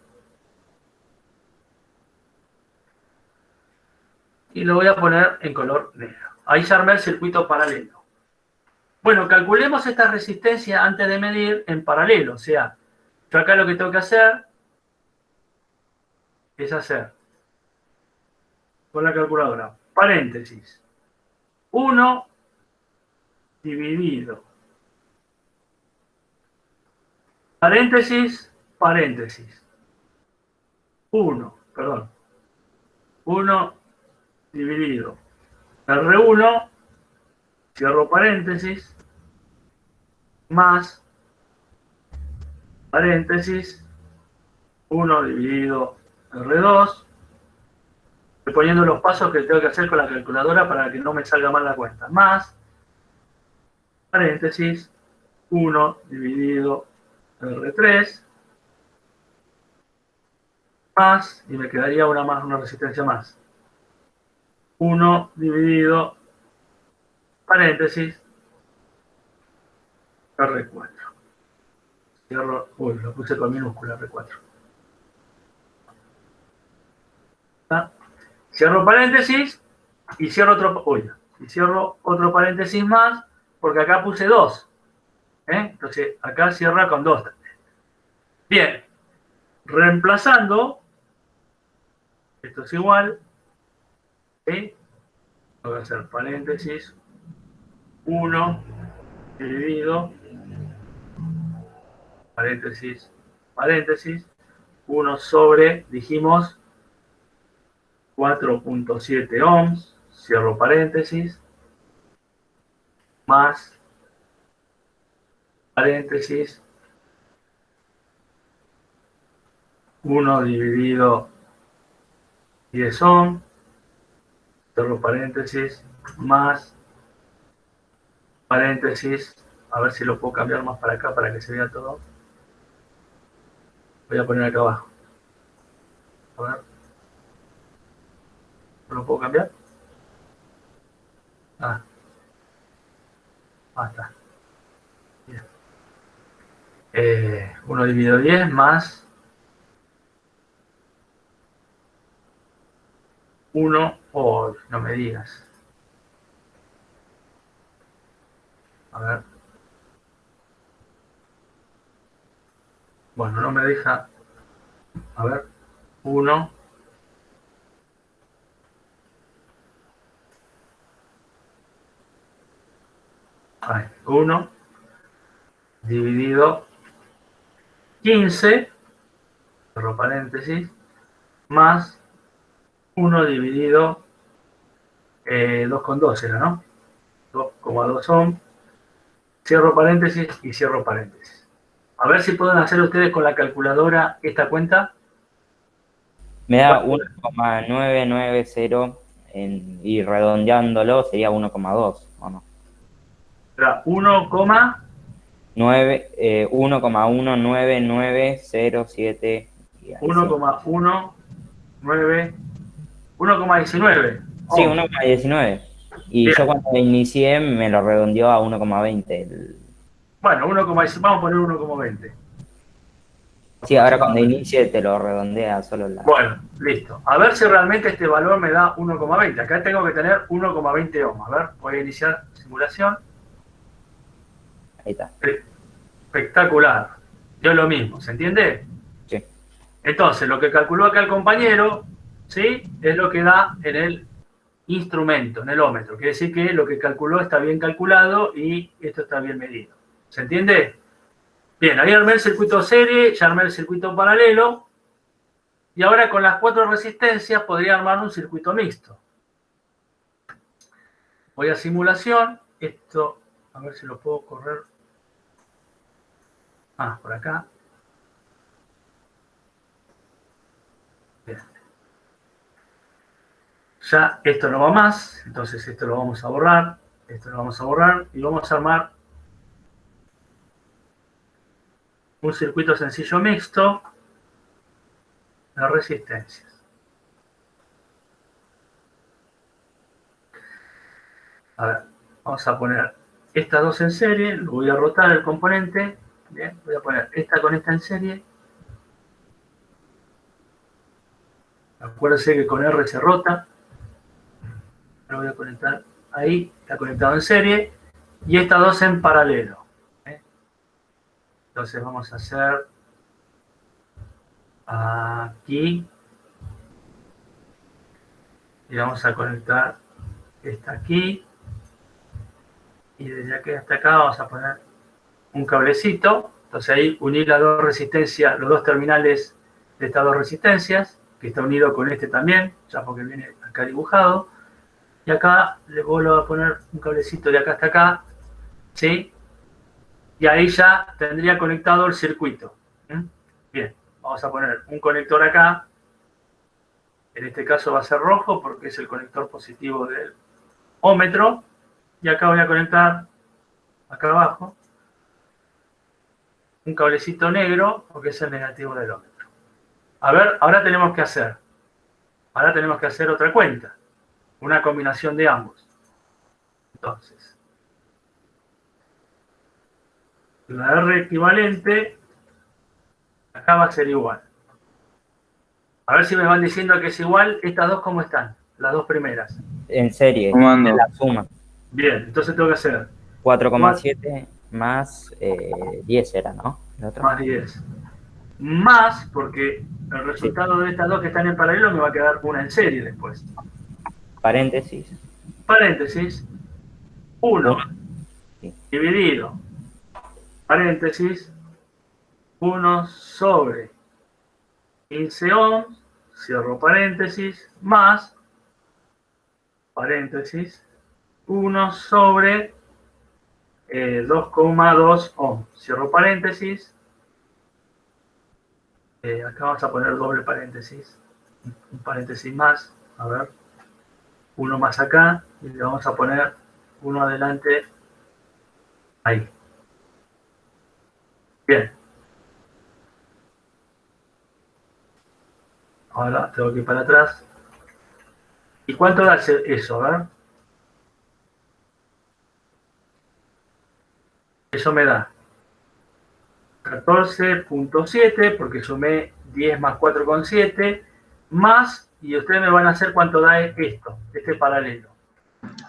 y lo voy a poner en color negro. Ahí ya armé el circuito paralelo. Bueno, calculemos esta resistencia antes de medir en paralelo. O sea, yo acá lo que tengo que hacer es hacer con la calculadora, paréntesis, 1 dividido, paréntesis, paréntesis, 1, perdón, 1 dividido, R1, cierro paréntesis, más, paréntesis, 1 dividido R2, estoy poniendo los pasos que tengo que hacer con la calculadora para que no me salga mal la cuenta, más, paréntesis, 1 dividido R3, más, y me quedaría una resistencia más, 1 dividido, paréntesis, R4. Cierro, uy, lo puse con minúscula, R4. ¿Ah? Cierro paréntesis y cierro otro paréntesis más, porque acá puse 2. Entonces, acá cierra con 2. Bien, reemplazando, esto es igual, ¿sí? Voy a hacer paréntesis, 1 dividido, paréntesis, paréntesis, 1 sobre, dijimos, 4.7 ohms, cierro paréntesis, más, paréntesis, 1 dividido 10 ohms, cierro paréntesis, más, paréntesis, a ver si lo puedo cambiar más para acá para que se vea todo. Voy a poner acá abajo. A ver. ¿No lo puedo cambiar? Ah. Ah, está. Bien. 1 dividido 10 más 1, oh, no me digas. A ver. Bueno, no me deja. A ver. 1. Ahí, 1 dividido 15, cerro paréntesis, más 1 dividido 2,2 era, ¿no? 2,2 ohm, cierro paréntesis y cierro paréntesis. A ver si pueden hacer ustedes con la calculadora esta cuenta. Me da 1,990 y redondeándolo sería 1,2, ¿o no? Era 1,19907 y así. 1,19. Sí, Oh, 1,19. Y bien. yo cuando inicié me lo redondeó a 1,20. Bueno, vamos a poner 1,20. Sí, ahora cuando inicie te lo redondea solo la... Bueno, listo. A ver si realmente este valor me da 1,20. Acá tengo que tener 1,20 ohms. A ver, voy a iniciar simulación. Ahí está. Espectacular. Dio lo mismo, ¿se entiende? Sí. Entonces, lo que calculó acá el compañero, ¿sí? Es lo que da en el instrumento, en el ómetro. Quiere decir que lo que calculó está bien calculado y esto está bien medido. ¿Se entiende? Bien, ahí armé el circuito serie, ya armé el circuito paralelo. Y ahora con las 4 resistencias podría armar un circuito mixto. Voy a simulación. Esto, a ver si lo puedo correr. Ah, por acá. Bien. Ya esto no va más, entonces esto lo vamos a borrar, esto lo vamos a borrar y vamos a armar un circuito sencillo mixto de resistencias. A ver, vamos a poner estas dos en serie, lo voy a rotar el componente, bien, voy a poner esta con esta en serie. Acuérdense que con R se rota. Lo voy a conectar ahí, está conectado en serie, y estas dos en paralelo. Entonces vamos a hacer aquí, y vamos a conectar esta aquí, y desde aquí hasta acá vamos a poner un cablecito. Entonces ahí unir las dos resistencias, los dos terminales de estas dos resistencias, que está unido con este también, ya porque viene acá dibujado. Y acá le vuelvo a poner un cablecito de acá hasta acá, ¿sí? Y ahí ya tendría conectado el circuito. Bien, vamos a poner un conector acá. En este caso va a ser rojo porque es el conector positivo del ómetro. Y acá voy a conectar, acá abajo, un cablecito negro porque es el negativo del ómetro. A ver, ahora tenemos que hacer otra cuenta. Una combinación de ambos. Entonces, la R equivalente acá va a ser igual. A ver si me van diciendo que es igual. ¿Estas dos cómo están? Las dos primeras. En serie, Sumando. la suma. Bien, entonces tengo que hacer 4,7 más 10 era, ¿no? El otro. más 10. Más, porque el resultado de estas dos que están en paralelo me va a quedar una en serie después. Paréntesis. Paréntesis. 1 Sí. dividido. Paréntesis. 1 sobre 15 ohms. Cierro paréntesis. Más. Paréntesis. 1 sobre 2,2 ohms. Cierro paréntesis. Acá vamos a poner doble paréntesis. Un paréntesis más. A ver. Uno más acá. Y le vamos a poner uno adelante. Ahí. Bien. Ahora tengo que ir para atrás. ¿Y cuánto da eso? A ver. Eso me da 14,7 porque sumé 10 más 4,7 más, y ustedes me van a hacer cuánto da esto, este paralelo.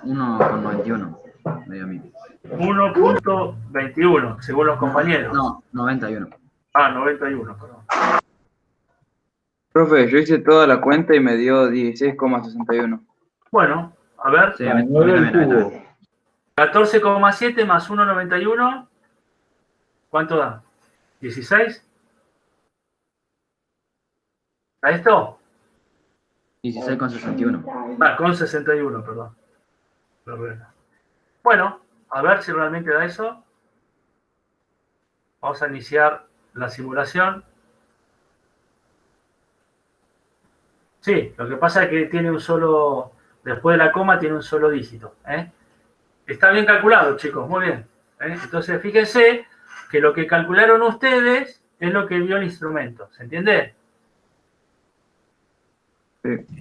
1,91. Me dio a mí. 1,21 según los compañeros. No, 91. 91, perdón. Profe, yo hice toda la cuenta y me dio 16,61. Bueno, a ver. Sí, a mí también me dio. 14,7 más 1,91. ¿Cuánto da? ¿16? ¿A esto? 16,61. Con 61, perdón. Bueno, a ver si realmente da eso. Vamos a iniciar la simulación. Sí, lo que pasa es que tiene un solo, después de la coma tiene un solo dígito. Está bien calculado, chicos, muy bien. Entonces, fíjense que lo que calcularon ustedes es lo que vio el instrumento. ¿Se entiende?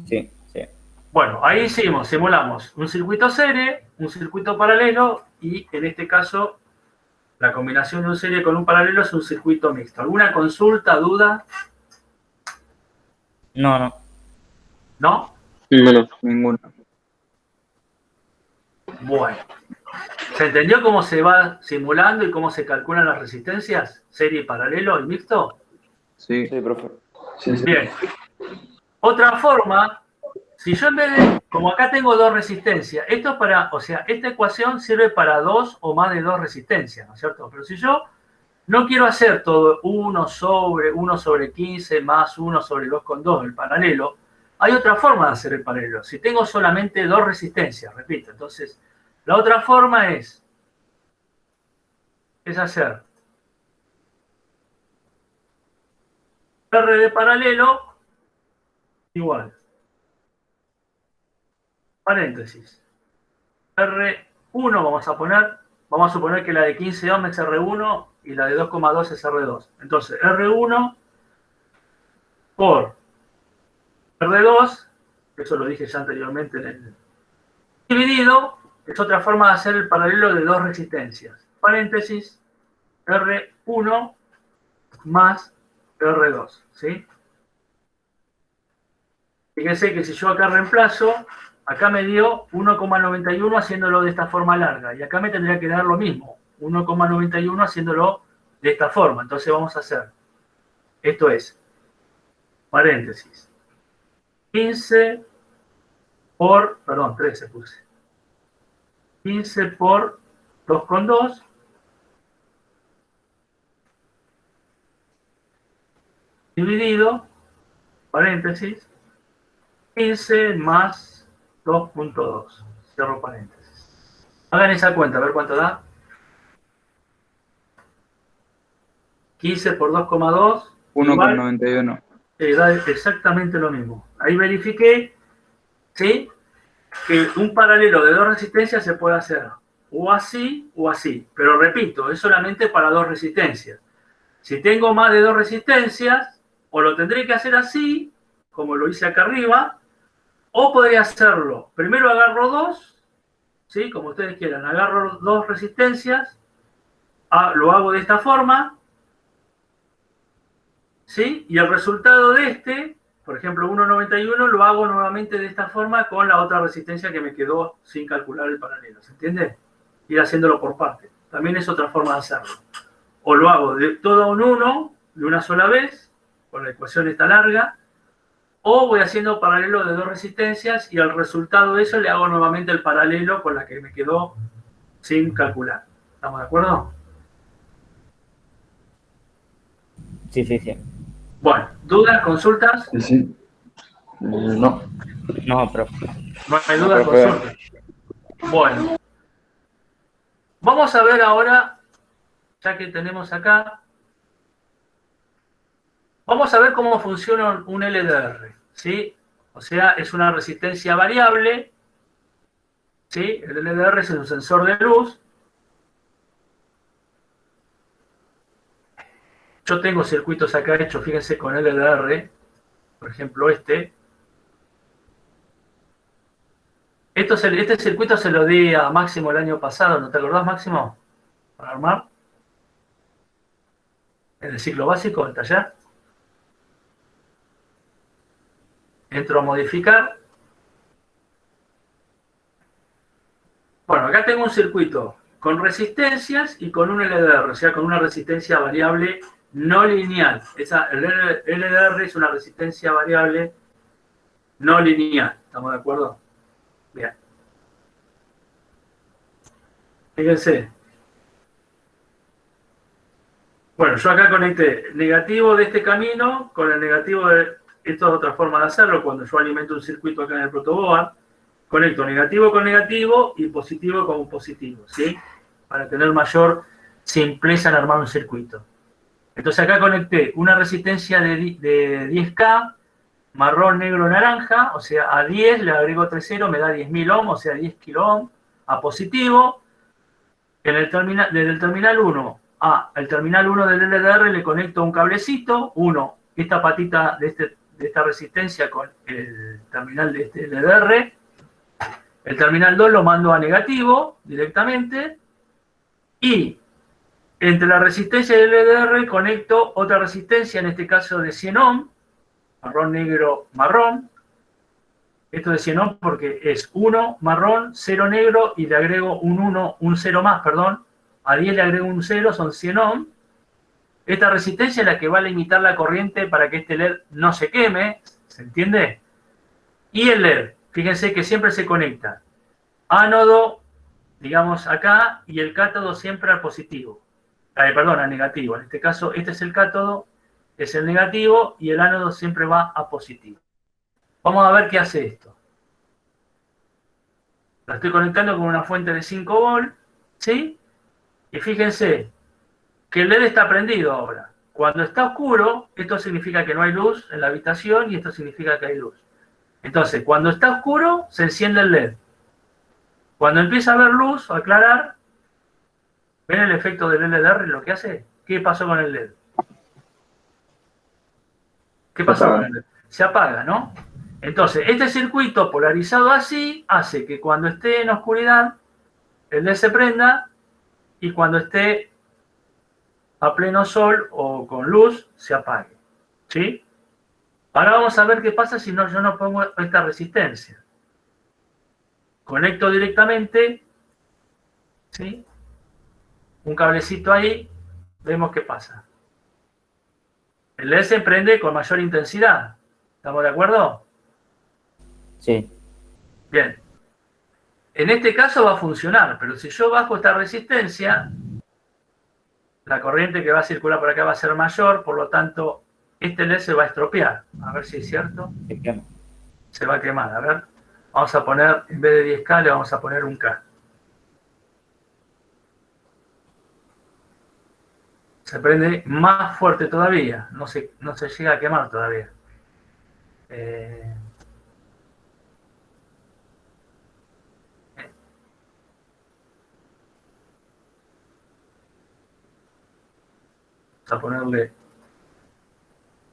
Sí. Bueno, ahí simulamos un circuito serie, un circuito paralelo y en este caso la combinación de un serie con un paralelo es un circuito mixto. ¿Alguna consulta, duda? No. ¿No? No, ninguna. Bueno. ¿Se entendió cómo se va simulando y cómo se calculan las resistencias? ¿Serie y paralelo y mixto? Sí. Sí, profe. Bien. Otra forma, si yo en vez de, como acá tengo dos resistencias, esto es para, o sea, esta ecuación sirve para dos o más de dos resistencias, ¿no es cierto? Pero si yo no quiero hacer todo 1 sobre 15 más 1 sobre 2,2, el paralelo, hay otra forma de hacer el paralelo. Si tengo solamente dos resistencias, repito, entonces, la otra forma es hacer R de paralelo igual paréntesis. R1 vamos a suponer que la de 15 ohms es R1 y la de 2,2 es R2. Entonces, R1 por R2, eso lo dije ya anteriormente en el dividido, es otra forma de hacer el paralelo de dos resistencias. Paréntesis, R1 más R2, ¿sí? Fíjense que si yo acá reemplazo, acá me dio 1,91 haciéndolo de esta forma larga, y acá me tendría que dar lo mismo, 1,91 haciéndolo de esta forma. Entonces vamos a hacer, esto es, paréntesis, 15 por, perdón, 13 puse, 15 por 2,2 dividido, paréntesis, 15 más 2,2, cierro paréntesis. Hagan esa cuenta, a ver cuánto da. 15 por 2,2. 1,91. Da exactamente lo mismo. Ahí verifiqué, ¿sí?, que un paralelo de dos resistencias se puede hacer o así o así. Pero repito, es solamente para dos resistencias. Si tengo más de dos resistencias, o lo tendré que hacer así, como lo hice acá arriba, o podría hacerlo. Primero agarro dos, ¿sí?, como ustedes quieran. Agarro dos resistencias, lo hago de esta forma, ¿sí? Y el resultado de este, por ejemplo 1,91, lo hago nuevamente de esta forma con la otra resistencia que me quedó sin calcular el paralelo. ¿Se entiende? Ir haciéndolo por partes. También es otra forma de hacerlo. O lo hago de todo un 1, de una sola vez, con la ecuación esta larga, o voy haciendo paralelo de dos resistencias y al resultado de eso le hago nuevamente el paralelo con la que me quedó sin calcular. ¿Estamos de acuerdo? Sí, sí, sí. Bueno, ¿dudas, consultas? Sí, sí. No. No, profe. No hay dudas, profe. consultas. Bueno. Vamos a ver ahora, ya que tenemos acá, vamos a ver cómo funciona un LDR, ¿sí? O sea, es una resistencia variable, ¿sí? El LDR es un sensor de luz. Yo tengo circuitos acá hechos, fíjense, con LDR, por ejemplo este. Este circuito se lo di a Máximo el año pasado, ¿no te acordás, Máximo? Para armar. En el ciclo básico, el taller. Entro a modificar. Bueno, acá tengo un circuito con resistencias y con un LDR, o sea, con una resistencia variable no lineal. El LDR es una resistencia variable no lineal. ¿Estamos de acuerdo? Bien. Fíjense. Bueno, yo acá conecté negativo de este camino con el negativo de... Esto es otra forma de hacerlo. Cuando yo alimento un circuito acá en el protoboard, conecto negativo con negativo y positivo con positivo, ¿sí? Para tener mayor simpleza en armar un circuito. Entonces acá conecté una resistencia de 10K, marrón, negro, naranja, o sea, a 10 le agrego 3 ceros, me da 10.000 ohms, o sea, 10 kilo ohms, a positivo. Desde el terminal 1 al terminal 1 del LDR le conecto un cablecito, esta patita de esta resistencia con el terminal de este LDR. El terminal 2 lo mando a negativo directamente. Y entre la resistencia del LDR conecto otra resistencia, en este caso de 100 ohms, marrón, negro, marrón. Esto de 100 ohms porque es 1 marrón, 0 negro y le agrego un 0 más, perdón. A 10 le agrego un 0, son 100 ohms. Esta resistencia es la que va a limitar la corriente para que este LED no se queme, ¿se entiende? Y el LED, fíjense que siempre se conecta ánodo, digamos acá, y el cátodo siempre al positivo. Perdón, al negativo. En este caso, este es el cátodo, es el negativo, y el ánodo siempre va a positivo. Vamos a ver qué hace esto. La estoy conectando con una fuente de 5 volts, ¿sí? Y fíjense que el LED está prendido ahora. Cuando está oscuro, esto significa que no hay luz en la habitación y esto significa que hay luz. Entonces, cuando está oscuro, se enciende el LED. Cuando empieza a haber luz o aclarar, ¿ven el efecto del LDR lo que hace? ¿Qué pasó con el LED? ¿Qué pasó con el LED? Se apaga, ¿no? Entonces, este circuito polarizado así hace que cuando esté en oscuridad, el LED se prenda y cuando esté a pleno sol o con luz, se apague. ¿Sí? Ahora vamos a ver qué pasa si yo no pongo esta resistencia. Conecto directamente, ¿sí? Un cablecito ahí, vemos qué pasa. El LED se prende con mayor intensidad. ¿Estamos de acuerdo? Sí. Bien. En este caso va a funcionar, pero si yo bajo esta resistencia, la corriente que va a circular por acá va a ser mayor, por lo tanto, este LED se va a estropear. A ver si es cierto. Se quema. Se va a quemar. A ver, vamos a poner, en vez de 10K, le vamos a poner un K. Se prende más fuerte todavía, no se llega a quemar todavía. Vamos a ponerle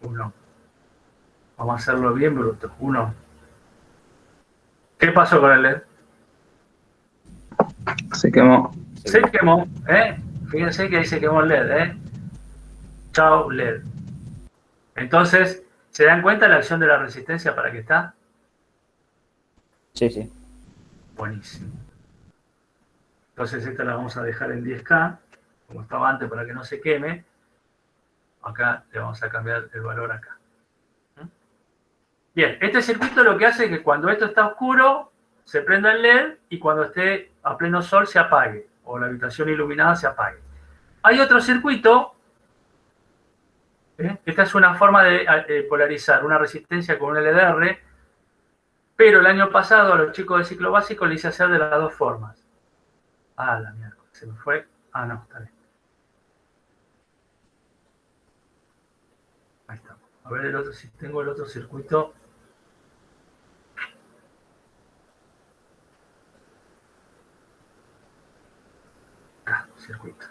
1. Vamos a hacerlo bien bruto. 1. ¿Qué pasó con el LED? Se quemó. Se quemó, ¿eh? Fíjense que ahí se quemó el LED, ¿eh? Chao, LED. Entonces, ¿se dan cuenta de la acción de la resistencia para qué está? Sí, sí. Buenísimo. Entonces, esta la vamos a dejar en 10K, como estaba antes para que no se queme. Acá le vamos a cambiar el valor acá. Bien, este circuito lo que hace es que cuando esto está oscuro, se prenda el LED y cuando esté a pleno sol se apague, o la habitación iluminada se apague. Hay otro circuito, esta es una forma de polarizar una resistencia con un LDR, pero el año pasado a los chicos de ciclo básico les hice hacer de las dos formas. Ah, la mierda, se me fue. Ah, no, está bien. Ahí está. A ver el otro, si tengo el otro circuito. Acá, circuito.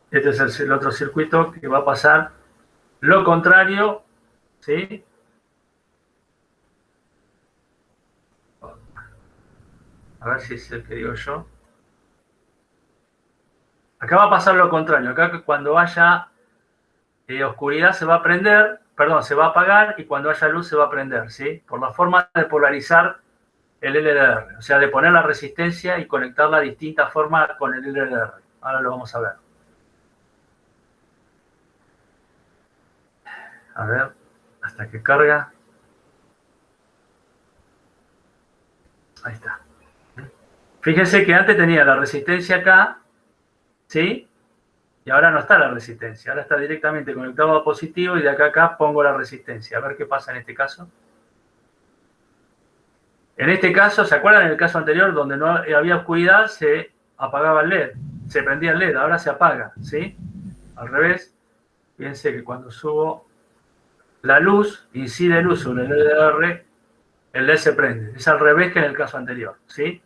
Este es el otro circuito que va a pasar lo contrario, ¿sí? A ver si es el que digo yo. Acá va a pasar lo contrario. Acá cuando haya oscuridad se va a prender, perdón, se va a apagar y cuando haya luz se va a prender, ¿sí? Por la forma de polarizar el LDR. O sea, de poner la resistencia y conectarla a distintas formas con el LDR. Ahora lo vamos a ver. A ver, hasta que carga. Ahí está. Fíjense que antes tenía la resistencia acá, ¿sí? Y ahora no está la resistencia. Ahora está directamente conectado a positivo y de acá a acá pongo la resistencia. A ver qué pasa en este caso. En este caso, ¿se acuerdan en el caso anterior donde no había oscuridad? Se apagaba el LED. Se prendía el LED. Ahora se apaga, ¿sí? Al revés. Fíjense que cuando subo la luz, incide luz sobre el LDR, el LED se prende. Es al revés que en el caso anterior, ¿sí?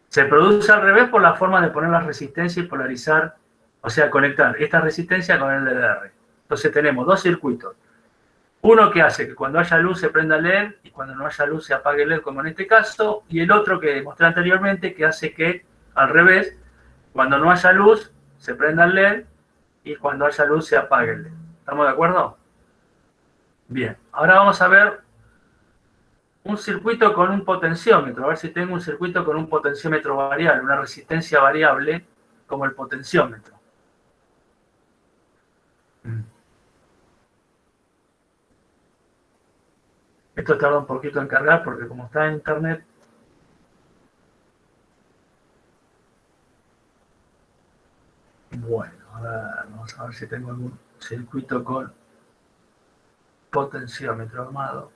Se produce al revés por la forma de poner la resistencia y polarizar, o sea, conectar esta resistencia con el LDR. Entonces tenemos dos circuitos. Uno que hace que cuando haya luz se prenda el LED y cuando no haya luz se apague el LED, como en este caso, y el otro que mostré anteriormente que hace que, al revés, cuando no haya luz se prenda el LED y cuando haya luz se apague el LED. ¿Estamos de acuerdo? Bien, ahora vamos a ver un circuito con un potenciómetro, a ver si tengo un circuito con un potenciómetro variable, una resistencia variable como el potenciómetro. Esto tarda un poquito en cargar porque como está en internet, bueno, a ver, vamos a ver si tengo algún circuito con potenciómetro armado.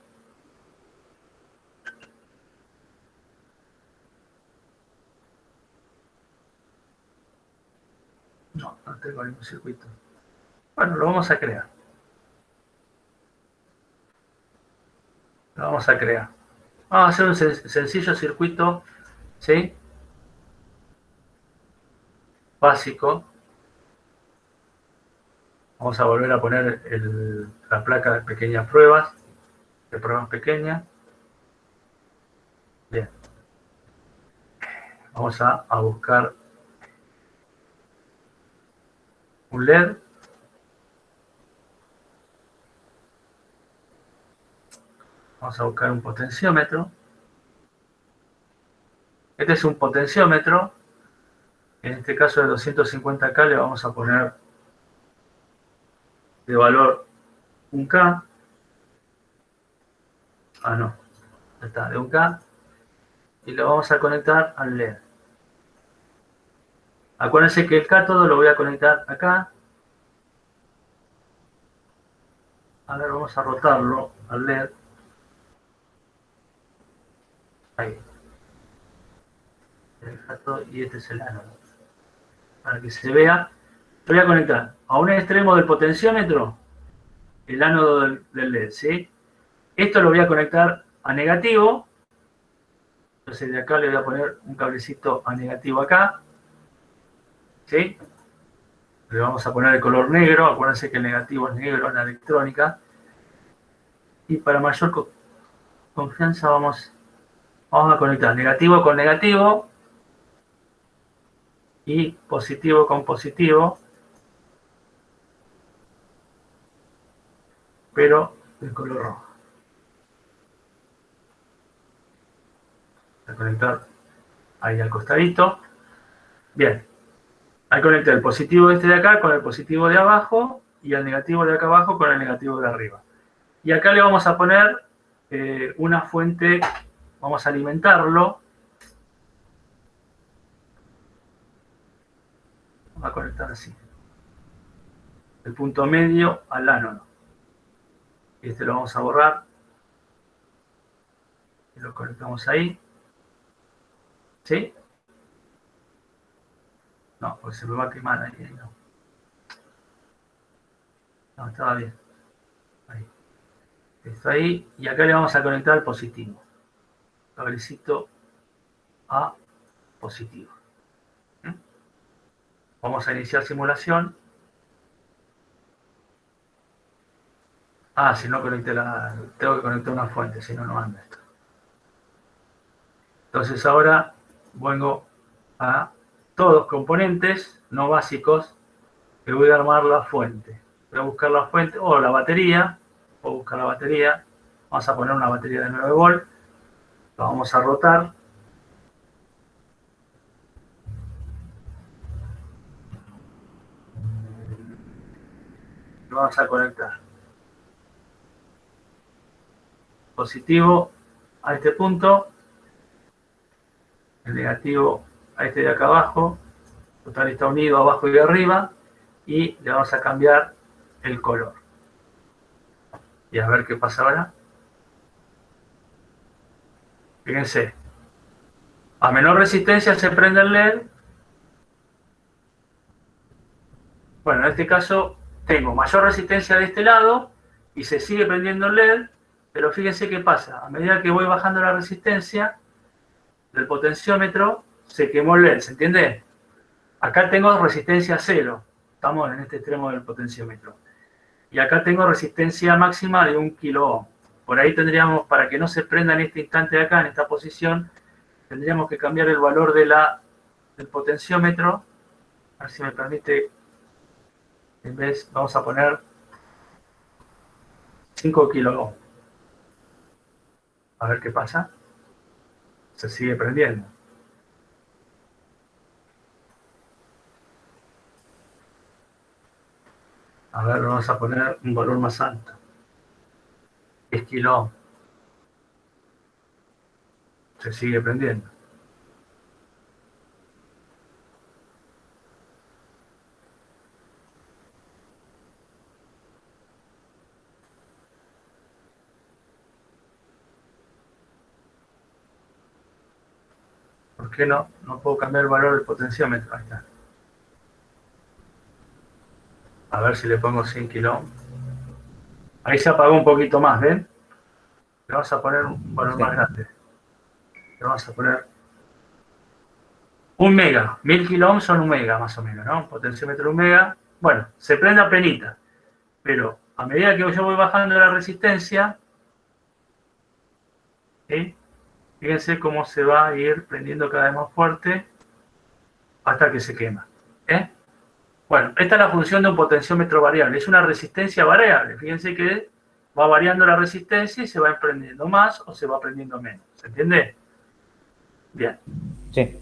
No, no tengo ningún circuito. Bueno, lo vamos a crear. La vamos a crear. Vamos a hacer un sencillo circuito, ¿sí? Básico. Vamos a volver a poner la placa de pequeñas pruebas, de pruebas pequeñas. Bien. Vamos a buscar un LED. Vamos a buscar un potenciómetro. Este es un potenciómetro. En este caso de 250K le vamos a poner de valor 1K. Ah, no. Ya está, de 1K. Y lo vamos a conectar al LED. Acuérdense que el cátodo lo voy a conectar acá. A ver, vamos a rotarlo al LED. Ahí. El cátodo y este es el ánodo. Para que se vea, lo voy a conectar a un extremo del potenciómetro, el ánodo del LED, ¿sí? Esto lo voy a conectar a negativo. Entonces de acá le voy a poner un cablecito a negativo acá. ¿Sí? Le vamos a poner el color negro. Acuérdense que el negativo es negro en la electrónica. Y para mayor confianza vamos a conectar negativo con negativo y positivo con positivo, pero de color rojo. Voy a conectar ahí al costadito. Bien. Ahí conecté el positivo este de acá con el positivo de abajo y el negativo de acá abajo con el negativo de arriba. Y acá le vamos a poner una fuente, vamos a alimentarlo. Vamos a conectar así. El punto medio al ánodo. Y este lo vamos a borrar. Y lo conectamos ahí. ¿Sí? No, porque se me va a quemar ahí. No, no estaba bien. Ahí. Esto ahí. Y acá le vamos a conectar el positivo. Cablecito a positivo. Vamos a iniciar simulación. Ah, si no conecté tengo que conectar una fuente, si no, no anda esto. Entonces ahora vengo a todos componentes no básicos que voy a armar la fuente. Voy a buscar la fuente o la batería. Voy a buscar la batería. Vamos a poner una batería de 9 volt. La vamos a rotar. Lo vamos a conectar. Positivo a este punto. El negativo a este de acá abajo. Total está unido abajo y arriba. Y le vamos a cambiar el color. Y a ver qué pasa ahora. Fíjense. A menor resistencia se prende el LED. Bueno, en este caso tengo mayor resistencia de este lado y se sigue prendiendo el LED, pero fíjense qué pasa. A medida que voy bajando la resistencia del potenciómetro, se quemó el LED, ¿se entiende? Acá tengo resistencia 0, estamos en este extremo del potenciómetro. Y acá tengo resistencia máxima de 1 kilo ohm. Por ahí tendríamos, para que no se prenda en este instante de acá, en esta posición, tendríamos que cambiar el valor del potenciómetro. A ver si me permite. En vez, vamos a poner 5 kilo ohm. A ver qué pasa. Se sigue prendiendo. A ver, vamos a poner un valor más alto. 10 kilo ohm. Se sigue prendiendo. ¿Por qué no? No puedo cambiar el valor del potenciómetro. Ahí está. A ver si le pongo 100 kilo ohm. Ahí se apagó un poquito más, ¿ven? Le vamos a poner un valor Sí. más grande. Le vamos a poner 1 mega. 1000 kiloohms son 1 mega más o menos, ¿no? Un potenciómetro 1 mega. Bueno, se prende a penita. Pero a medida que yo voy bajando la resistencia, ¿sí? Fíjense cómo se va a ir prendiendo cada vez más fuerte hasta que se quema. Bueno, esta es la función de un potenciómetro variable. Es una resistencia variable. Fíjense que va variando la resistencia y se va prendiendo más o se va prendiendo menos. ¿Se entiende? Bien. Sí.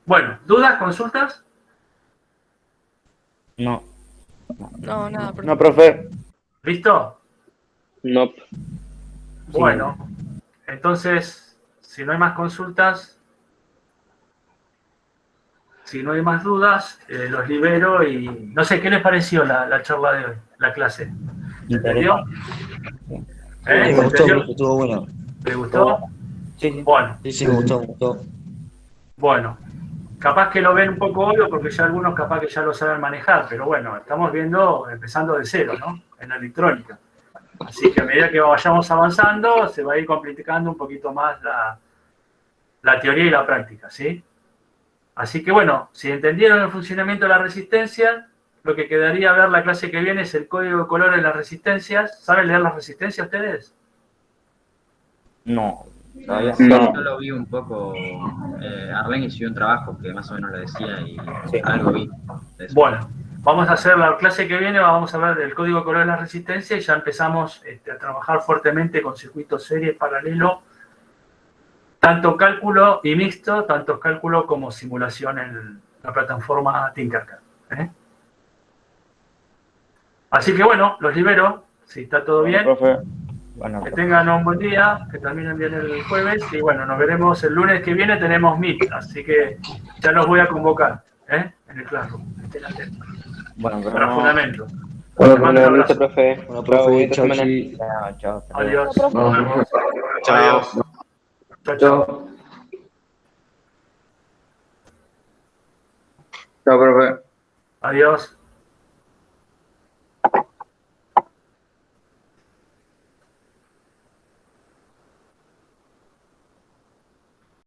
Bueno, ¿dudas, consultas? No. No, nada, profe. No, profe. ¿Listo? No. Bueno, entonces, si no hay más consultas, si no hay más dudas, los libero y no sé, ¿qué les pareció la charla de hoy, la clase? ¿Entendió? Sí. ¿Se Me gustó, entendió? profe, estuvo bueno. ¿Le gustó? Sí, sí. Bueno, Sí, me gustó. bueno. Capaz que lo ven un poco obvio porque ya algunos capaz que ya lo saben manejar, pero bueno, estamos viendo, empezando de cero, ¿no? En la electrónica. Así que a medida que vayamos avanzando, se va a ir complicando un poquito más la teoría y la práctica, ¿sí? Así que bueno, si entendieron el funcionamiento de la resistencia, lo que quedaría a ver la clase que viene es el código de colores de las resistencias. ¿Saben leer las resistencias ustedes? No. Todavía No. Yo lo vi un poco. Arlen hizo un trabajo que más o menos lo decía y Sí. algo vi. de eso. Bueno, vamos a hacer la clase que viene, vamos a ver el código de colores de la resistencia y ya empezamos a trabajar fuertemente con circuitos serie paralelo, tanto cálculo y mixto, tanto cálculo como simulación en la plataforma Tinkercad. Así que bueno, los libero, si está todo bien. Profe. Bueno, Que tengan un buen día, que terminen bien el jueves y bueno, nos veremos el lunes que viene, tenemos Meet, así que ya los voy a convocar en el Classroom. Estén atentos. bueno, pero Para no. fundamento. Bueno, Te mando un abrazo. profe. Bueno, Chao, profe, bonita chau, semana. chi. Chao, chao. hasta luego. Adiós. Chao. Chao, chao. Chao, profe. Adiós.